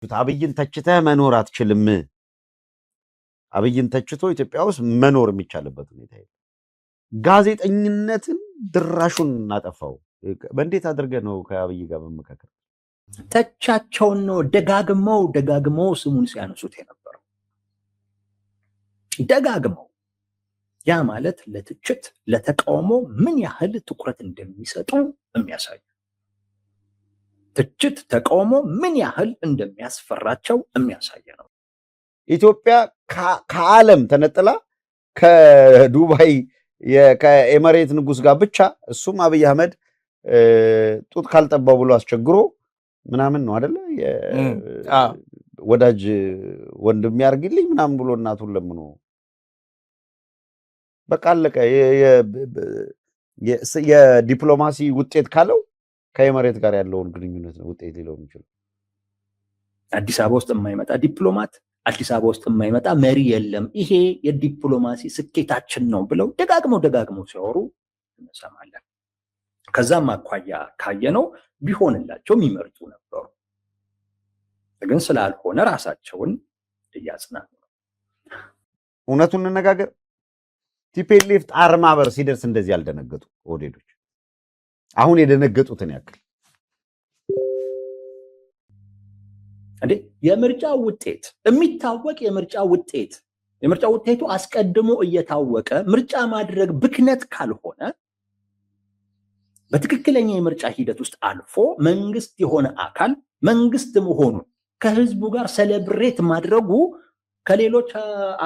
አብይን ተችተህ መኖር አትችልም። አብይን ተችቶ ኢትዮጵያ ውስጥ መኖር የሚቻልበት ሁኔታ የለም። ጋዜጠኝነትን ድራሹን እናጠፋው። በእንዴት አድርገህ ነው ከአብይ ጋር መመካከር? ተቻቸውን ነው ደጋግመው ስሙን ሲያነሱት የነበረው ደጋግመው። ያ ማለት ለትችት ለተቃውሞ ምን ያህል ትኩረት እንደሚሰጡ የሚያሳይ ትችት ተቃውሞ ምን ያህል እንደሚያስፈራቸው የሚያሳይ ነው። ኢትዮጵያ ከዓለም ተነጥላ ከዱባይ ከኤመሬት ንጉስ ጋር ብቻ እሱም አብይ አህመድ ጡት ካልጠባው ብሎ አስቸግሮ ምናምን ነው አይደለ? ወዳጅ ወንድም ያርግልኝ ምናምን ብሎ እናቱን ለምኖ በቃ አለቀ። የዲፕሎማሲ ውጤት ካለው ከኤመሬት ጋር ያለውን ግንኙነት ነው ውጤት ሊለው የሚችለው። አዲስ አበባ ውስጥ የማይመጣ ዲፕሎማት፣ አዲስ አበባ ውስጥ የማይመጣ መሪ የለም። ይሄ የዲፕሎማሲ ስኬታችን ነው ብለው ደጋግመው ሲያወሩ እንሰማለን። ከዛም አኳያ ካየነው ቢሆንላቸው የሚመርጡ ነበሩ። ግን ስላልሆነ ራሳቸውን እያጽናኑ ነው። እውነቱን እንነጋገር። ቲፒኤልኤፍ ጣር ማህበር ሲደርስ እንደዚህ ያልደነገጡ ኦህዴዶች አሁን የደነገጡትን ያክል እንዴ! የምርጫ ውጤት የሚታወቅ የምርጫ ውጤቱ አስቀድሞ እየታወቀ ምርጫ ማድረግ ብክነት ካልሆነ በትክክለኛ የምርጫ ሂደት ውስጥ አልፎ መንግስት የሆነ አካል መንግስት መሆኑን ከህዝቡ ጋር ሰለብሬት ማድረጉ ከሌሎች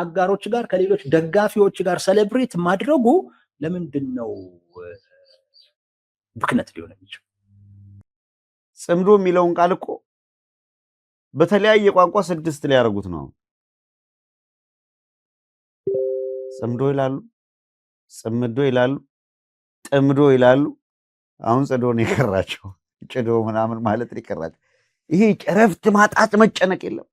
አጋሮች ጋር ከሌሎች ደጋፊዎች ጋር ሰለብሬት ማድረጉ ለምንድን ነው ብክነት ሊሆን የሚችል? ጽምዶ የሚለውን ቃል እኮ በተለያየ ቋንቋ 6 ሊያደርጉት ነው። ጽምዶ ይላሉ፣ ጽምዶ ይላሉ፣ ጥምዶ ይላሉ። አሁን ጽዶ ነው የቀራቸው። ጭዶ ምናምን ማለት ሊቀራቸው። ይሄ እረፍት ማጣት መጨነቅ የለም።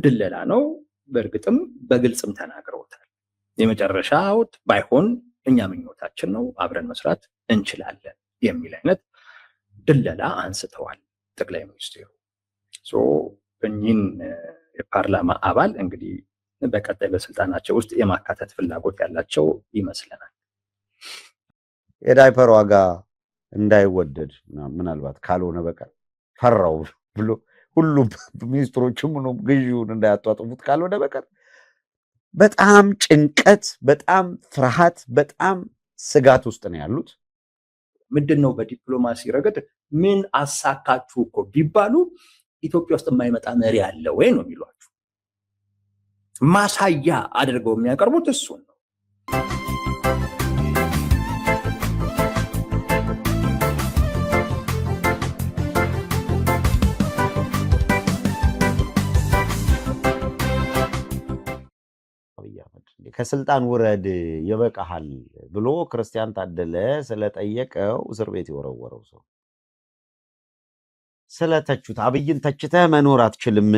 ድለላ ነው። በእርግጥም በግልጽም ተናግረውታል። የመጨረሻው ባይሆን እኛ ምኞታችን ነው አብረን መስራት እንችላለን የሚል አይነት ድለላ አንስተዋል ጠቅላይ ሚኒስትሩ። እኚህን የፓርላማ አባል እንግዲህ በቀጣይ በስልጣናቸው ውስጥ የማካተት ፍላጎት ያላቸው ይመስለናል። የዳይፐር ዋጋ እንዳይወደድ ምናልባት ካልሆነ በቀር ፈራው ብሎ ሁሉም ሚኒስትሮችም ነው ግዢውን እንዳያጧጥፉት ካልሆነ በቀር በጣም ጭንቀት፣ በጣም ፍርሃት፣ በጣም ስጋት ውስጥ ነው ያሉት። ምንድነው በዲፕሎማሲ ረገድ ምን አሳካችሁ እኮ ቢባሉ ኢትዮጵያ ውስጥ የማይመጣ መሪ አለ ወይ ነው የሚሏችሁ። ማሳያ አድርገው የሚያቀርቡት እሱን ነው። ከስልጣን ውረድ ይበቃሃል ብሎ ክርስቲያን ታደለ ስለጠየቀው እስር ቤት የወረወረው ሰው ስለተቹት አብይን ተችተህ መኖር አትችልም።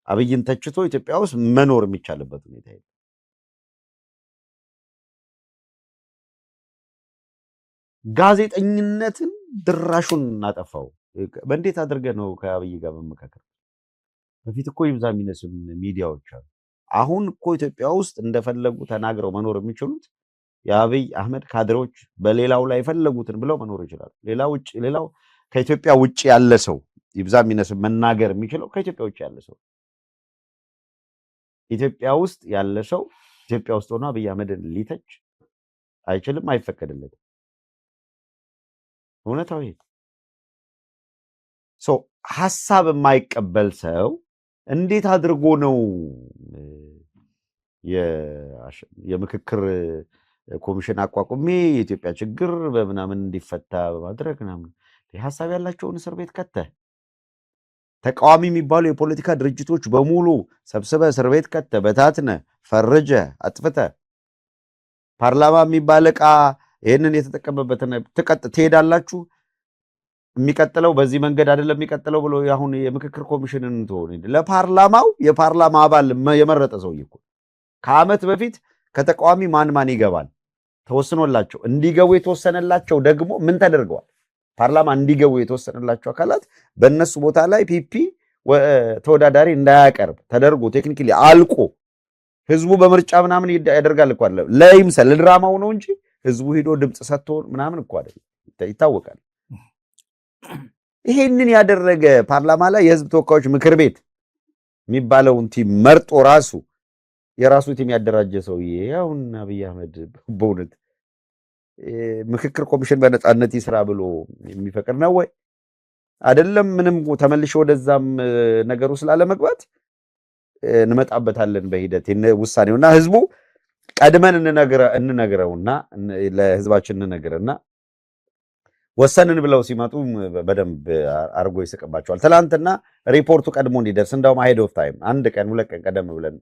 አብይን ተችቶ ኢትዮጵያ ውስጥ መኖር የሚቻልበት ሁኔታ የለም። ጋዜጠኝነትን ድራሹን እናጠፋው። በእንዴት አድርገህ ነው ከአብይ ጋር መመካከር? በፊት እኮ ይብዛ የሚነስም ሚዲያዎች አሉ። አሁን እኮ ኢትዮጵያ ውስጥ እንደፈለጉ ተናግረው መኖር የሚችሉት የአብይ አህመድ ካድሬዎች በሌላው ላይ የፈለጉትን ብለው መኖር ይችላሉ። ሌላው ከኢትዮጵያ ውጭ ያለ ሰው ይብዛ የሚነስም መናገር የሚችለው ከኢትዮጵያ ውጭ ያለ ሰው። ኢትዮጵያ ውስጥ ያለ ሰው ኢትዮጵያ ውስጥ ሆኖ አብይ አህመድን ሊተች አይችልም፣ አይፈቀድለትም። እውነታው ይሄ ሀሳብ የማይቀበል ሰው እንዴት አድርጎ ነው የምክክር ኮሚሽን አቋቁሜ የኢትዮጵያ ችግር በምናምን እንዲፈታ በማድረግ ምናምን ሀሳብ ያላቸውን እስር ቤት ከተህ ተቃዋሚ የሚባሉ የፖለቲካ ድርጅቶች በሙሉ ሰብስበ እስር ቤት ከተህ በታትነህ ፈርጀህ አጥፍተህ ፓርላማ የሚባል ዕቃ ይሄንን የተጠቀመበትን ትሄዳላችሁ። የሚቀጥለው በዚህ መንገድ አይደለም የሚቀጥለው ብሎ አሁን የምክክር ኮሚሽንን ተሆነ ለፓርላማው የፓርላማ አባል የመረጠ ሰው እኮ ከዓመት በፊት ከተቃዋሚ ማን ይገባል ተወስኖላቸው እንዲገቡ የተወሰነላቸው ደግሞ ምን ተደርገዋል? ፓርላማ እንዲገቡ የተወሰነላቸው አካላት በእነሱ ቦታ ላይ ፒፒ ተወዳዳሪ እንዳያቀርብ ተደርጎ ቴክኒካሊ አልቆ ህዝቡ በምርጫ ምናምን ያደርጋል እኮ አይደለም፣ ለይምሰል ለድራማው ነው እንጂ ህዝቡ ሄዶ ድምፅ ሰጥቶ ምናምን እኮ አይደለም፣ ይታወቃል። ይሄንን ያደረገ ፓርላማ ላይ የህዝብ ተወካዮች ምክር ቤት የሚባለውን ቲም መርጦ ራሱ የራሱ ቲም ያደራጀ ሰውዬ አሁን አብይ አህመድ በእውነት ምክክር ኮሚሽን በነፃነት ይስራ ብሎ የሚፈቅድ ነው ወይ? አይደለም። ምንም ተመልሼ ወደዛም ነገሩ ስላለመግባት እንመጣበታለን በሂደት ውሳኔውና ህዝቡ ቀድመን እንነግረውና ለህዝባችን እንነግረና ወሰንን ብለው ሲመጡ በደንብ አርጎ ይስቅባቸዋል። ትላንትና ሪፖርቱ ቀድሞ እንዲደርስ እንደውም አሄድ ኦፍ ታይም 1 ቀን 2 ቀን ቀደም ብለን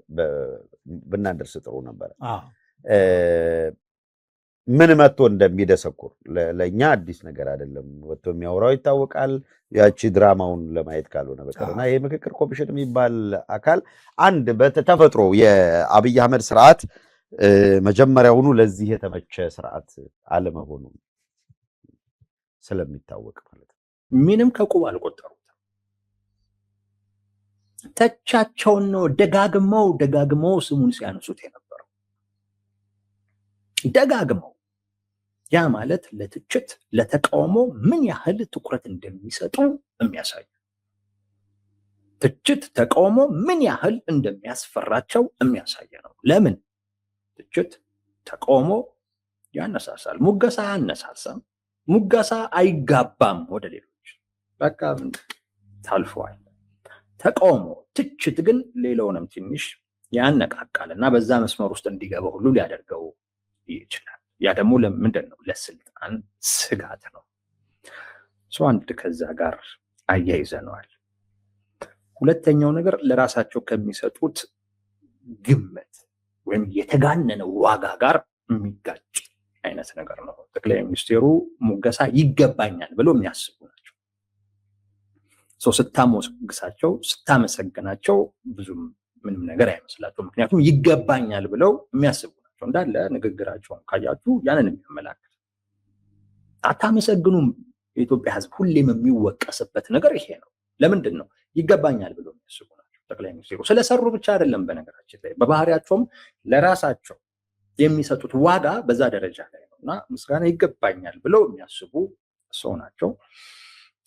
ብናደርስ ጥሩ ነበር። ምን መጥቶ እንደሚደሰኩር ለእኛ አዲስ ነገር አይደለም። ወጥቶ የሚያወራው ይታወቃል። ያቺ ድራማውን ለማየት ካልሆነ በቀርና ይሄ ምክክር ኮሚሽን የሚባል አካል አንድ በተፈጥሮ የአብይ አህመድ ስርዓት መጀመሪያውኑ ለዚህ የተመቸ ስርዓት አለመሆኑ ስለሚታወቅ ማለት ነው። ምንም ከቁብ አልቆጠሩት። ተቻቸውን ነው ደጋግመው ስሙን ሲያነሱት የነበረው ደጋግመው። ያ ማለት ለትችት ለተቃውሞ ምን ያህል ትኩረት እንደሚሰጡ የሚያሳይ፣ ትችት ተቃውሞ ምን ያህል እንደሚያስፈራቸው የሚያሳይ ነው። ለምን ትችት ተቃውሞ ያነሳሳል፣ ሙገሳ አያነሳሳም። ሙገሳ አይጋባም ወደ ሌሎች፣ በቃ ታልፈዋል። ተቃውሞ ትችት ግን ሌላውንም ትንሽ ያነቃቃልና በዛ መስመር ውስጥ እንዲገባ ሁሉ ሊያደርገው ይችላል። ያ ደግሞ ለምንድን ነው? ለስልጣን ስጋት ነው። አንድ ከዛ ጋር አያይዘነዋል። ሁለተኛው ነገር ለራሳቸው ከሚሰጡት ግምት ወይም የተጋነነው ዋጋ ጋር የሚጋጭ አይነት ነገር ነው። ጠቅላይ ሚኒስቴሩ ሙገሳ ይገባኛል ብለው የሚያስቡ ናቸው። ስታሞግሳቸው ስታመሰግናቸው ብዙም ምንም ነገር አይመስላቸው። ምክንያቱም ይገባኛል ብለው የሚያስቡ ናቸው። እንዳለ ንግግራቸውን ካያችሁ ያንን የሚያመላክት። አታመሰግኑም። የኢትዮጵያ ሕዝብ ሁሌም የሚወቀስበት ነገር ይሄ ነው። ለምንድን ነው? ይገባኛል ብለው የሚያስቡ ናቸው። ጠቅላይ ሚኒስቴሩ ስለሰሩ ብቻ አይደለም፣ በነገራችን ላይ በባህሪያቸውም ለራሳቸው የሚሰጡት ዋጋ በዛ ደረጃ ላይ ነው እና ምስጋና ይገባኛል ብለው የሚያስቡ ሰው ናቸው።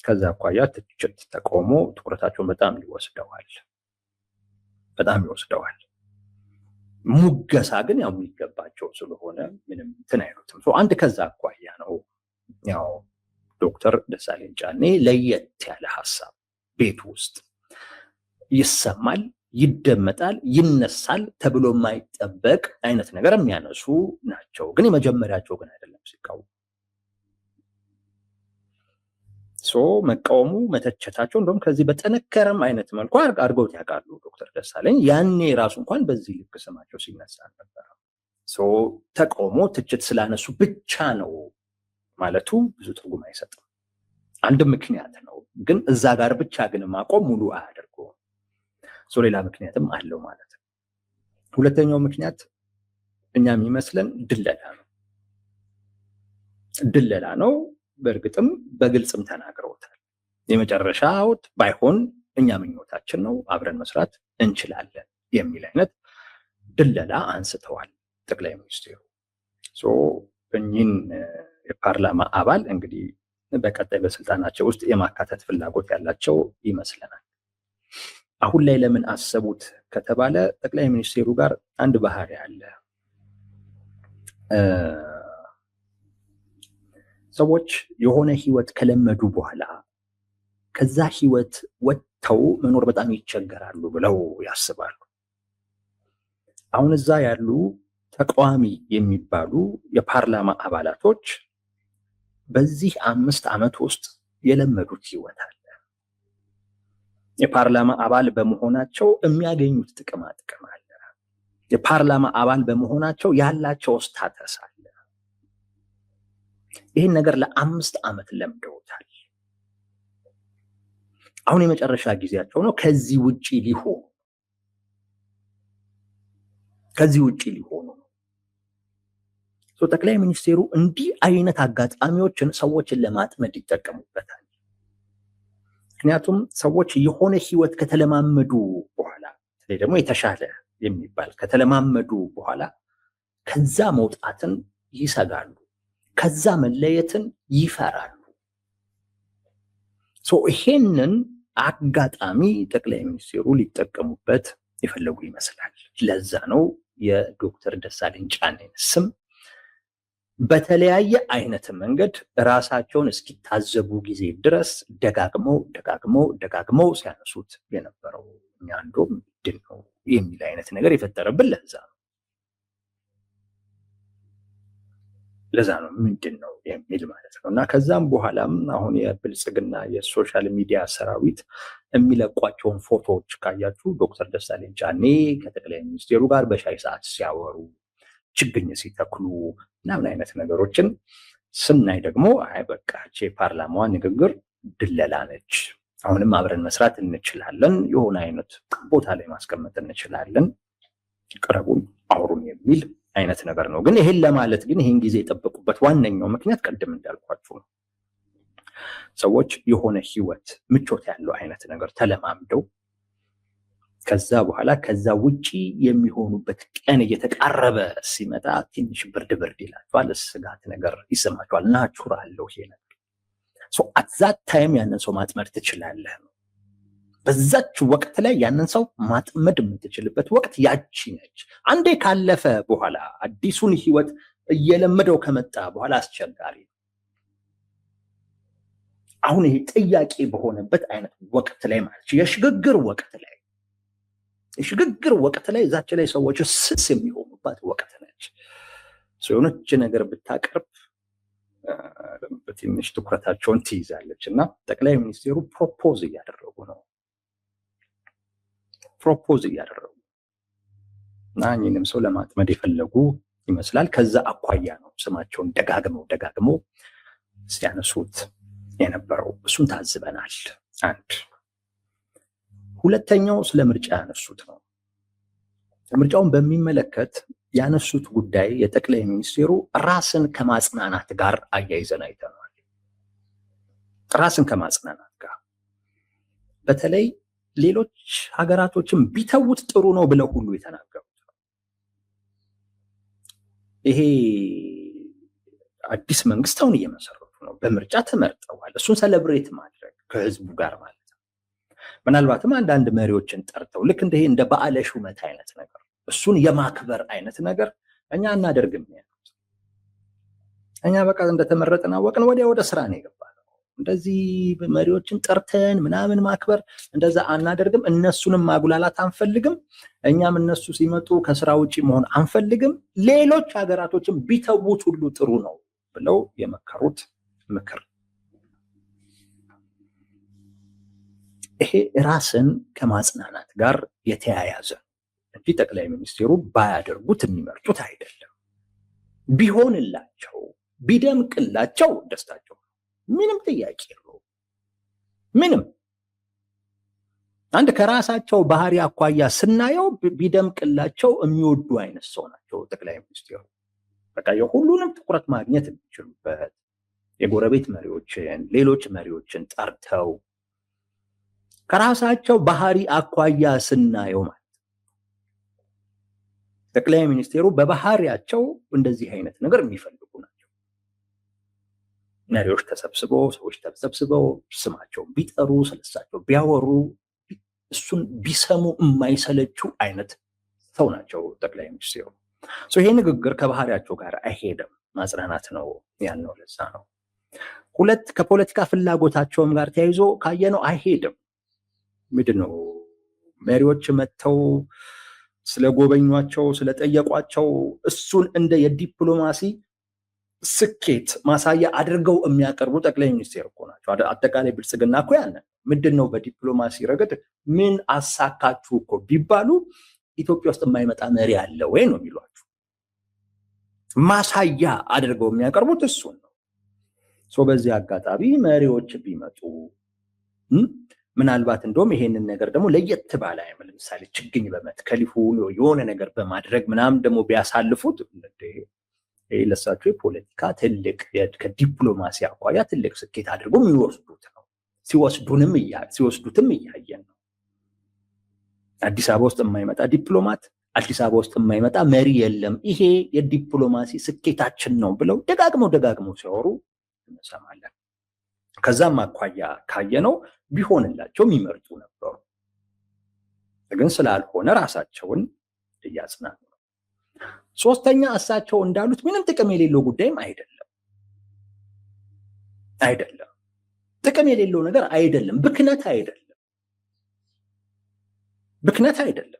ከዛ አኳያ ትችት ተቃውሞ ትኩረታቸውን በጣም ይወስደዋል። ሙገሳ ግን ያው የሚገባቸው ስለሆነ ምንም እንትን አይሉትም። አንድ ከዛ አኳያ ነው ያው ዶክተር ደሳለኝ ጫኔ ለየት ያለ ሀሳብ ቤት ውስጥ ይሰማል፣ ይደመጣል፣ ይነሳል ተብሎ የማይጠበቅ አይነት ነገር የሚያነሱ ናቸው። ግን የመጀመሪያቸው ግን አይደለም ሲቃወሙ። መቃወሙ መተቸታቸው እንደውም ከዚህ በጠነከረም አይነት መልኩ አድርገውት ያውቃሉ ዶክተር ደሳለኝ። ያኔ ራሱ እንኳን በዚህ ልክ ስማቸው ሲነሳ አልነበረም። ተቃውሞ ትችት ስላነሱ ብቻ ነው ማለቱ ብዙ ትርጉም አይሰጥም። አንድ ምክንያት ነው፣ ግን እዛ ጋር ብቻ ግን ማቆም ሙሉ አያደርገውም። ሌላ ምክንያትም አለው ማለት ነው። ሁለተኛው ምክንያት እኛ የሚመስለን ድለላ ነው። በእርግጥም በግልጽም ተናግረውታል። የመጨረሻው ባይሆን እኛ ምኞታችን ነው፣ አብረን መስራት እንችላለን የሚል አይነት ድለላ አንስተዋል ጠቅላይ ሚኒስትሩ። እኚህን የፓርላማ አባል እንግዲህ በቀጣይ በስልጣናቸው ውስጥ የማካተት ፍላጎት ያላቸው ይመስለናል። አሁን ላይ ለምን አሰቡት ከተባለ ጠቅላይ ሚኒስትሩ ጋር አንድ ባህሪ አለ። ሰዎች የሆነ ህይወት ከለመዱ በኋላ ከዛ ህይወት ወጥተው መኖር በጣም ይቸገራሉ ብለው ያስባሉ። አሁን እዛ ያሉ ተቃዋሚ የሚባሉ የፓርላማ አባላቶች በዚህ 5 ዓመት ውስጥ የለመዱት ህይወት አለ። የፓርላማ አባል በመሆናቸው የሚያገኙት ጥቅም አለ። የፓርላማ አባል በመሆናቸው ያላቸው ስታተስ አለ። ይህን ነገር ለ5 ዓመት ለምደውታል። አሁን የመጨረሻ ጊዜያቸው ነው። ከዚህ ውጪ ሊሆኑ ጠቅላይ ሚኒስቴሩ እንዲህ አይነት አጋጣሚዎችን ሰዎችን ለማጥመድ ይጠቀሙበታል። ምክንያቱም ሰዎች የሆነ ህይወት ከተለማመዱ በኋላ ደግሞ የተሻለ የሚባል ከተለማመዱ በኋላ ከዛ መውጣትን ይሰጋሉ፣ ከዛ መለየትን ይፈራሉ። ይሄንን አጋጣሚ ጠቅላይ ሚኒስቴሩ ሊጠቀሙበት የፈለጉ ይመስላል። ለዛ ነው የዶክተር ደሳለኝ ጫኔን ስም በተለያየ አይነት መንገድ ራሳቸውን እስኪታዘቡ ጊዜ ድረስ ደጋግመው ሲያነሱት የነበረው። እኛ እንደውም ምንድን ነው የሚል አይነት ነገር የፈጠረብን ለዛ ነው ምንድን ነው የሚል ማለት ነው። እና ከዛም በኋላም አሁን የብልጽግና የሶሻል ሚዲያ ሰራዊት የሚለቋቸውን ፎቶዎች ካያችሁ ዶክተር ደሳለኝ ጫኔ ከጠቅላይ ሚኒስቴሩ ጋር በሻይ ሰዓት ሲያወሩ፣ ችግኝ ሲተክሉ ምናምን አይነት ነገሮችን ስናይ ደግሞ አይ በቃ የፓርላማዋ ንግግር ድለላ ነች፣ አሁንም አብረን መስራት እንችላለን፣ የሆነ አይነት ቦታ ላይ ማስቀመጥ እንችላለን፣ ቅረቡን አውሩን የሚል አይነት ነገር ነው። ግን ይሄን ለማለት ግን ይሄን ጊዜ የጠበቁበት ዋነኛው ምክንያት ቅድም እንዳልኳችሁ ነው። ሰዎች የሆነ ህይወት ምቾት ያለው አይነት ነገር ተለማምደው ከዛ በኋላ ከዛ ውጪ የሚሆኑበት ቀን እየተቃረበ ሲመጣ ትንሽ ብርድ ይላቸዋል፣ ስጋት ነገር ይሰማቸዋል። ናቹራል ነው ይሄ ነገር። አትዛት ታይም ያንን ሰው ማጥመድ ትችላለህ ነው። በዛች ወቅት ላይ ያንን ሰው ማጥመድ የምትችልበት ወቅት ያቺ ነች። አንዴ ካለፈ በኋላ አዲሱን ህይወት እየለመደው ከመጣ በኋላ አስቸጋሪ ነው። አሁን ይሄ ጥያቄ በሆነበት አይነት ወቅት ላይ ማለት የሽግግር ወቅት ላይ እዛች ላይ ሰዎች ስስ የሚሆኑባት ወቅት ነች። የሆነች ነገር ብታቀርብ በትንሽ ትኩረታቸውን ትይዛለች። እና ጠቅላይ ሚኒስቴሩ ፕሮፖዝ እያደረጉ እና እኚህንም ሰው ለማጥመድ የፈለጉ ይመስላል። ከዛ አኳያ ነው ስማቸውን ደጋግመው ሲያነሱት የነበረው። እሱን ታዝበናል። አንድ ሁለተኛው ስለ ምርጫ ያነሱት ነው። ምርጫውን በሚመለከት ያነሱት ጉዳይ የጠቅላይ ሚኒስቴሩ ራስን ከማጽናናት ጋር አያይዘን አይተናል። ራስን ከማጽናናት ጋር በተለይ ሌሎች ሀገራቶችን ቢተውት ጥሩ ነው ብለው ሁሉ የተናገሩት ነው። ይሄ አዲስ መንግስት አሁን እየመሰረቱ ነው። በምርጫ ተመርጠዋል። እሱን ሰለብሬት ማድረግ ከህዝቡ ጋር ማለት ነው። ምናልባትም አንዳንድ መሪዎችን ጠርተው ልክ እንደ በዓለ ሹመት አይነት ነገር እሱን የማክበር አይነት ነገር እኛ እናደርግም ያሉት። እኛ በቃ እንደተመረጥን አወቅን፣ ወዲያ ወደ ስራ ነው የገባነው። እንደዚህ መሪዎችን ጠርተን ምናምን ማክበር እንደዛ አናደርግም። እነሱንም ማጉላላት አንፈልግም። እኛም እነሱ ሲመጡ ከስራ ውጪ መሆን አንፈልግም። ሌሎች ሀገራቶችን ቢተዉት ሁሉ ጥሩ ነው ብለው የመከሩት ምክር ይሄ ራስን ከማጽናናት ጋር የተያያዘ እንጂ ጠቅላይ ሚኒስቴሩ ባያደርጉት የሚመርጡት አይደለም። ቢሆንላቸው ቢደምቅላቸው ደስታቸው ምንም ጥያቄ የለው። ምንም አንድ ከራሳቸው ባህሪ አኳያ ስናየው ቢደምቅላቸው የሚወዱ አይነት ሰው ናቸው ጠቅላይ ሚኒስቴሩ። በቃ የሁሉንም ትኩረት ማግኘት የሚችሉበት የጎረቤት መሪዎችን ሌሎች መሪዎችን ጠርተው ከራሳቸው ባህሪ አኳያ ስናየው ማለት ጠቅላይ ሚኒስቴሩ በባህሪያቸው እንደዚህ አይነት ነገር የሚፈልጉ ናቸው። መሪዎች ተሰብስበው ሰዎች ተሰብስበው ስማቸውን ቢጠሩ ስለሳቸው ቢያወሩ እሱን ቢሰሙ የማይሰለችው አይነት ሰው ናቸው ጠቅላይ ሚኒስቴሩ። ይሄ ንግግር ከባህሪያቸው ጋር አይሄድም። ማጽናናት ነው ያልነው ለዛ ነው። ሁለት ከፖለቲካ ፍላጎታቸውም ጋር ተያይዞ ካየነው አይሄድም። ምንድነው መሪዎች መጥተው ስለጎበኟቸው ስለጠየቋቸው እሱን እንደ የዲፕሎማሲ ስኬት ማሳያ አድርገው የሚያቀርቡ ጠቅላይ ሚኒስቴር እኮ ናቸው። አጠቃላይ ብልጽግና እኮ ያለ ምንድነው በዲፕሎማሲ ረገድ ምን አሳካችሁ እኮ ቢባሉ ኢትዮጵያ ውስጥ የማይመጣ መሪ አለ ወይ ነው የሚሏችሁ። ማሳያ አድርገው የሚያቀርቡት እሱን ነው። በዚህ አጋጣሚ መሪዎች ቢመጡ ምናልባት እንደውም ይሄንን ነገር ደግሞ ለየት ባለ አይመል ለምሳሌ ችግኝ በመትከል የሆነ ነገር በማድረግ ምናምን ደግሞ ቢያሳልፉት ለሳቸው የፖለቲካ ትልቅ ከዲፕሎማሲ አኳያ ትልቅ ስኬት አድርጎ የሚወስዱት ነው። ሲወስዱትም እያየን ነው። አዲስ አበባ ውስጥ የማይመጣ ዲፕሎማት፣ አዲስ አበባ ውስጥ የማይመጣ መሪ የለም፣ ይሄ የዲፕሎማሲ ስኬታችን ነው ብለው ደጋግመው ሲያወሩ እንሰማለን። ከዛም አኳያ ካየነው ቢሆንላቸው የሚመርጡ ነበሩ። ግን ስላልሆነ ራሳቸውን እያጽናኑ ነው። ሶስተኛ እሳቸው እንዳሉት ምንም ጥቅም የሌለው ጉዳይም አይደለም። ጥቅም የሌለው ነገር አይደለም። ብክነት አይደለም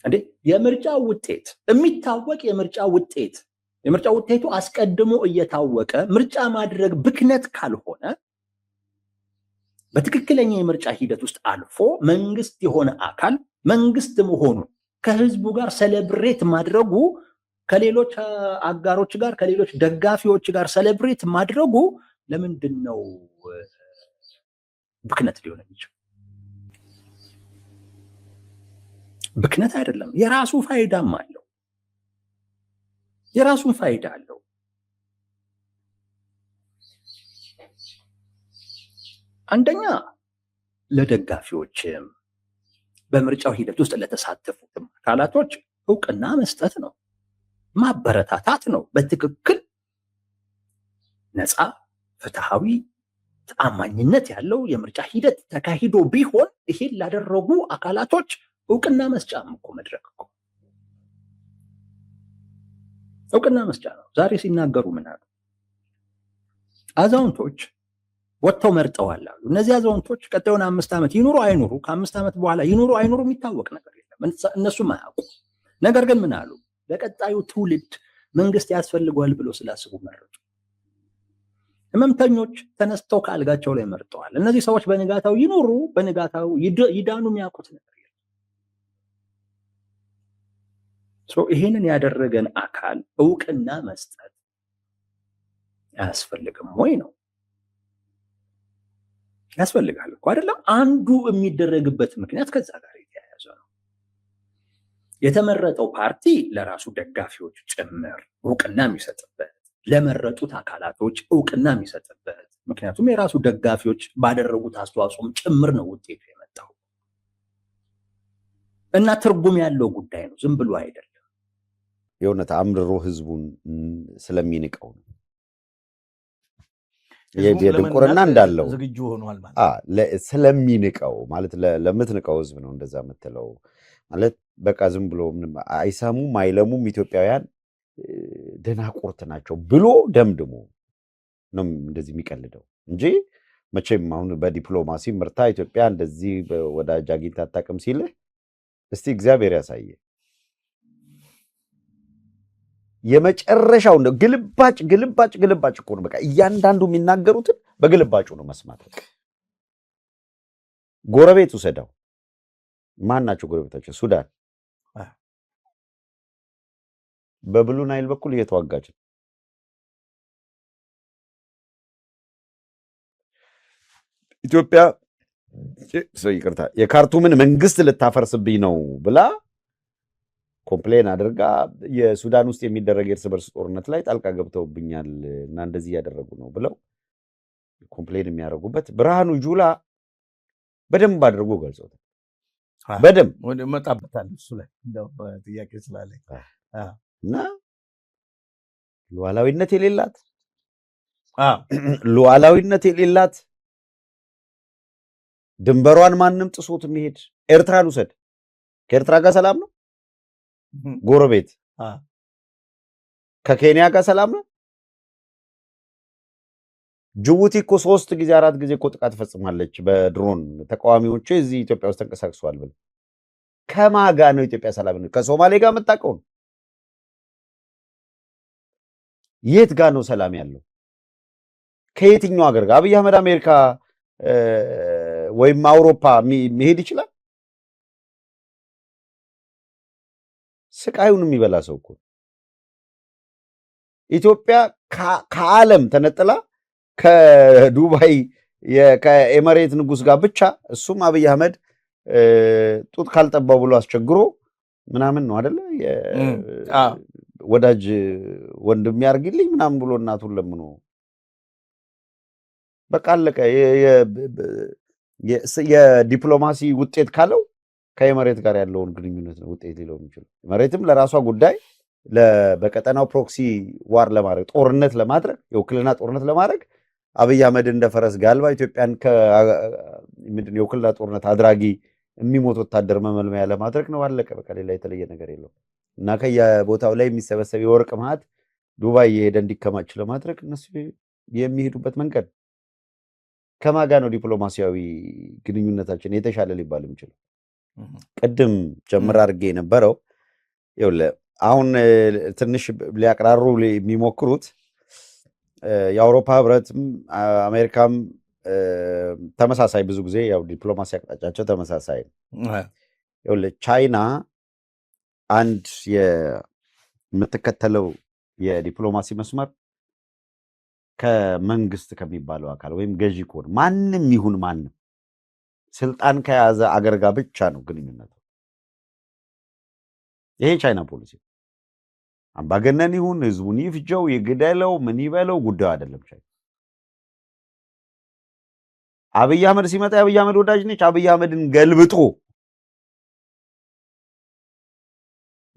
እንዴ! የምርጫ ውጤት የሚታወቅ የምርጫ ውጤቱ አስቀድሞ እየታወቀ ምርጫ ማድረግ ብክነት ካልሆነ በትክክለኛ የምርጫ ሂደት ውስጥ አልፎ መንግስት የሆነ አካል መንግስት መሆኑን ከህዝቡ ጋር ሰለብሬት ማድረጉ ከሌሎች አጋሮች ጋር ከሌሎች ደጋፊዎች ጋር ሰለብሬት ማድረጉ ለምንድን ነው ብክነት ሊሆን የሚችል? ብክነት አይደለም። የራሱ ፋይዳም አለው። የራሱን ፋይዳ አለው። አንደኛ ለደጋፊዎችም በምርጫው ሂደት ውስጥ ለተሳተፉትም አካላቶች እውቅና መስጠት ነው፣ ማበረታታት ነው። በትክክል ነፃ፣ ፍትሃዊ፣ ተአማኝነት ያለው የምርጫ ሂደት ተካሂዶ ቢሆን ይሄን ላደረጉ አካላቶች እውቅና መስጫም እኮ መድረክ እኮ እውቅና መስጫ ነው። ዛሬ ሲናገሩ ምን አሉ? አዛውንቶች ወጥተው መርጠዋል አሉ። እነዚህ አዛውንቶች ቀጣዩን 5 ዓመት ይኑሩ አይኑሩ፣ ከ5 ዓመት በኋላ ይኑሩ አይኑሩ የሚታወቅ ነገር የለም፣ እነሱም አያውቁ። ነገር ግን ምን አሉ? ለቀጣዩ ትውልድ መንግስት ያስፈልገዋል ብሎ ስላስቡ መረጡ። ህመምተኞች ተነስተው ከአልጋቸው ላይ መርጠዋል። እነዚህ ሰዎች በንጋታው ይኑሩ በንጋታው ይዳኑ የሚያውቁት ነገር የለም። ይሄንን ያደረገን አካል እውቅና መስጠት አያስፈልግም ወይ ነው? ያስፈልጋል እኮ አይደለም? አንዱ የሚደረግበት ምክንያት ከዛ ጋር የተያያዘ ነው። የተመረጠው ፓርቲ ለራሱ ደጋፊዎች ጭምር እውቅና የሚሰጥበት፣ ለመረጡት አካላቶች እውቅና የሚሰጥበት፣ ምክንያቱም የራሱ ደጋፊዎች ባደረጉት አስተዋጽኦም ጭምር ነው ውጤቱ የመጣው እና ትርጉም ያለው ጉዳይ ነው፣ ዝም ብሎ አይደለም። የእውነት አምርሮ ህዝቡን ስለሚንቀው ነው። የድንቁርና እንዳለው ዝግጁ ሆኗል ማለት ስለሚንቀው ማለት ለምትንቀው ህዝብ ነው እንደዛ የምትለው ማለት በቃ ዝም ብሎ ምንም አይሰሙም አይለሙም ኢትዮጵያውያን ደናቁርት ናቸው ብሎ ደምድሞ ነው እንደዚህ የሚቀልደው እንጂ መቼም አሁን በዲፕሎማሲ ምርታ ኢትዮጵያ እንደዚህ ወዳጅ አግኝታ አታውቅም ሲልህ እስቲ እግዚአብሔር ያሳየ። የመጨረሻው ነው ግልባጭ እኮ ነው። በቃ እያንዳንዱ የሚናገሩትን በግልባጩ ነው መስማት። ጎረቤት ውሰደው። ማን ናቸው ጎረቤታቸው? ሱዳን በብሉ ናይል በኩል እየተዋጋች ነው። ኢትዮጵያ ይቅርታ የካርቱምን መንግስት ልታፈርስብኝ ነው ብላ ኮምፕሌን አድርጋ የሱዳን ውስጥ የሚደረግ የእርስ በርስ ጦርነት ላይ ጣልቃ ገብተውብኛል እና እንደዚህ እያደረጉ ነው ብለው ኮምፕሌን የሚያደርጉበት ብርሃኑ ጁላ በደንብ አድርጎ ገልጾታል። በደንብ ወደ መጣበታል እሱ ላይ እንደው ጥያቄ ስላለኝ እና ሉዓላዊነት የሌላት ድንበሯን ማንም ጥሶት የሚሄድ ኤርትራን ውሰድ። ከኤርትራ ጋር ሰላም ነው ጎረቤት። ከኬንያ ጋር ሰላም ነው። ጅቡቲ እኮ 3 ጊዜ 4 ጊዜ እኮ ጥቃት ፈጽማለች በድሮን ተቃዋሚዎች እዚህ ኢትዮጵያ ውስጥ ተንቀሳቅሰዋል ብለው። ከማን ጋር ነው ኢትዮጵያ ሰላም ነው? ከሶማሌ ጋር መጣቀው ነው? የት ጋር ነው ሰላም ያለው? ከየትኛው ሀገር ጋር? አብይ አህመድ አሜሪካ ወይም አውሮፓ መሄድ ይችላል? ስቃዩን የሚበላ ሰው እኮ ኢትዮጵያ ከዓለም ተነጥላ ከዱባይ ከኤመሬት ንጉስ ጋር ብቻ እሱም አብይ አህመድ ጡት ካልጠባው ብሎ አስቸግሮ ምናምን ነው አይደለ ወዳጅ ወንድም ያርግልኝ ምናምን ብሎ እናቱን ለምኖ በቃ አለቀ። የዲፕሎማሲ ውጤት ካለው ከመሬት ጋር ያለውን ግንኙነት ነው ውጤት ሊለው የሚችለው። መሬትም ለራሷ ጉዳይ በቀጠናው ፕሮክሲ ዋር ለማድረግ ጦርነት ለማድረግ የውክልና ጦርነት ለማድረግ አብይ አህመድ እንደ ፈረስ ጋልባ ኢትዮጵያን ምንድን ነው የውክልና ጦርነት አድራጊ የሚሞት ወታደር መመልመያ ለማድረግ ነው። አለቀ በቃ ሌላ የተለየ ነገር የለውም። እና ከየቦታው ላይ የሚሰበሰብ የወርቅ ማዕት ዱባይ የሄደ እንዲከማች ለማድረግ እነሱ የሚሄዱበት መንገድ ከማጋ ነው ዲፕሎማሲያዊ ግንኙነታችን የተሻለ ሊባል የሚችለው። ቅድም ጀምር አድርጌ የነበረው ይኸውልህ አሁን ትንሽ ሊያቅራሩ የሚሞክሩት የአውሮፓ ህብረትም አሜሪካም ተመሳሳይ ብዙ ጊዜ ያው ዲፕሎማሲ አቅጣጫቸው ተመሳሳይ ነው። ይኸውልህ ቻይና አንድ የምትከተለው የዲፕሎማሲ መስመር ከመንግስት ከሚባለው አካል ወይም ገዢ ከሆነ ማንም ይሁን ማንም ስልጣን ከያዘ አገር ጋር ብቻ ነው ግንኙነቱ። ይሄ ቻይና ፖሊሲ አምባገነን ይሁን ህዝቡን ይፍጀው ይግደለው ምን ይበለው ጉዳዩ አይደለም። ቻይና አብይ አህመድ ሲመጣ የአብይ አህመድ ወዳጅ ነች። አብይ አህመድን ገልብጦ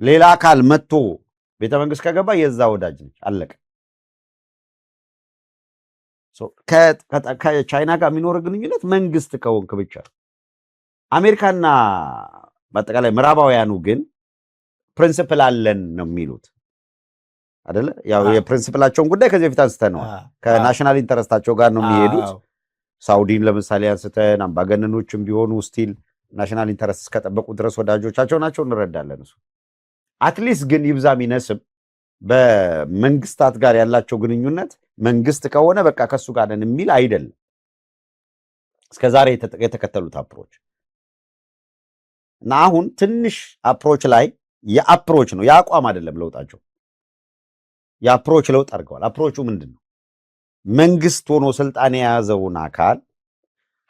ሌላ አካል መጥቶ ቤተመንግስት ከገባ የዛ ወዳጅ ነች። አለቀ። ከቻይና ጋር የሚኖር ግንኙነት መንግስት ከሆንክ ብቻ። አሜሪካና በአጠቃላይ ምዕራባውያኑ ግን ፕሪንሲፕል አለን ነው የሚሉት አይደለ? ያው የፕሪንሲፕላቸውን ጉዳይ ከዚህ በፊት አንስተነዋል። ከናሽናል ኢንተረስታቸው ጋር ነው የሚሄዱት። ሳውዲን ለምሳሌ አንስተን አምባገነኖችም ቢሆኑ ስቲል ናሽናል ኢንተረስት እስከጠበቁ ድረስ ወዳጆቻቸው ናቸው፣ እንረዳለን። እሱ አትሊስት ግን ይብዛም ይነስም በመንግስታት ጋር ያላቸው ግንኙነት መንግስት ከሆነ በቃ ከሱ ጋር ነን የሚል አይደለም። እስከዛሬ የተከተሉት አፕሮች እና አሁን ትንሽ አፕሮች ላይ የአፕሮች ነው የአቋም አይደለም ለውጣቸው፣ የአፕሮች ለውጥ አድርገዋል። አፕሮቹ ምንድን ነው? መንግስት ሆኖ ስልጣን የያዘውን አካል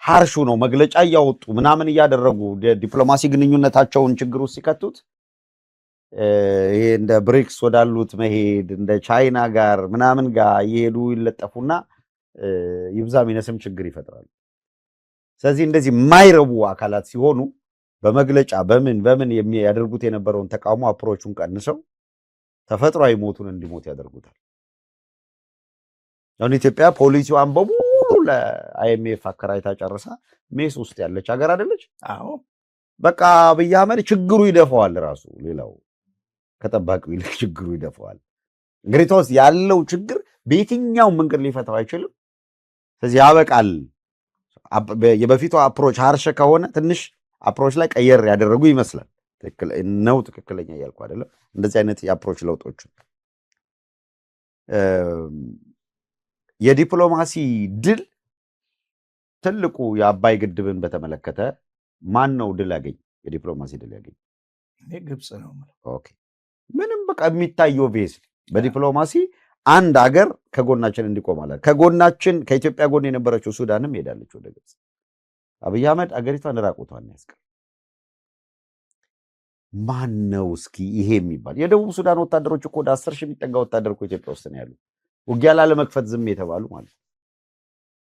ሀርሹ ነው መግለጫ እያወጡ ምናምን እያደረጉ ዲፕሎማሲ ግንኙነታቸውን ችግር ውስጥ ሲከቱት ይሄ እንደ ብሪክስ ወዳሉት መሄድ እንደ ቻይና ጋር ምናምን ጋር እየሄዱ ይለጠፉና ይብዛም ይነስም ችግር ይፈጥራሉ። ስለዚህ እንደዚህ የማይረቡ አካላት ሲሆኑ በመግለጫ በምን የሚያደርጉት የነበረውን ተቃውሞ አፕሮቹን ቀንሰው ተፈጥሯዊ ሞቱን እንዲሞት ያደርጉታል። አሁን ኢትዮጵያ ፖሊሲዋን በሙሉ ለአይኤምኤፍ አከራይታ ጨርሳ ሜስ ውስጥ ያለች ሀገር አይደለች? አዎ በቃ አብይ አህመድ ችግሩ ይደፈዋል። ራሱ ሌላው ከጠባቂው ይልቅ ችግሩ ይደፈዋል። እንግዲህ ተወስ ያለው ችግር በየትኛው መንገድ ሊፈታው አይችልም። ስለዚህ ያበቃል። የበፊቱ አፕሮች ሀርሽ ከሆነ ትንሽ አፕሮች ላይ ቀየር ያደረጉ ይመስላል። ነው ትክክለኛ እያልኩ አይደለም። እንደዚህ አይነት የአፕሮች ለውጦች የዲፕሎማሲ ድል ትልቁ የአባይ ግድብን በተመለከተ ማን ነው ድል ያገኝ? የዲፕሎማሲ ድል ያገኝ ግብጽ ነው። ኦኬ ምንም በቃ የሚታየው ቤስ በዲፕሎማሲ አንድ ሀገር ከጎናችን እንዲቆማለን። ከጎናችን ከኢትዮጵያ ጎን የነበረችው ሱዳንም ሄዳለች ወደ ግብጽ። አብይ አህመድ አገሪቷን ራቁቷን ያስቀር። ማን ነው እስኪ ይሄ የሚባል? የደቡብ ሱዳን ወታደሮች እኮ ወደ 10 ሺህ የሚጠጋ ወታደር እኮ ኢትዮጵያ ውስጥ ነው ያሉት፣ ውጊያ ላለመክፈት ዝም የተባሉ ማለት ነው።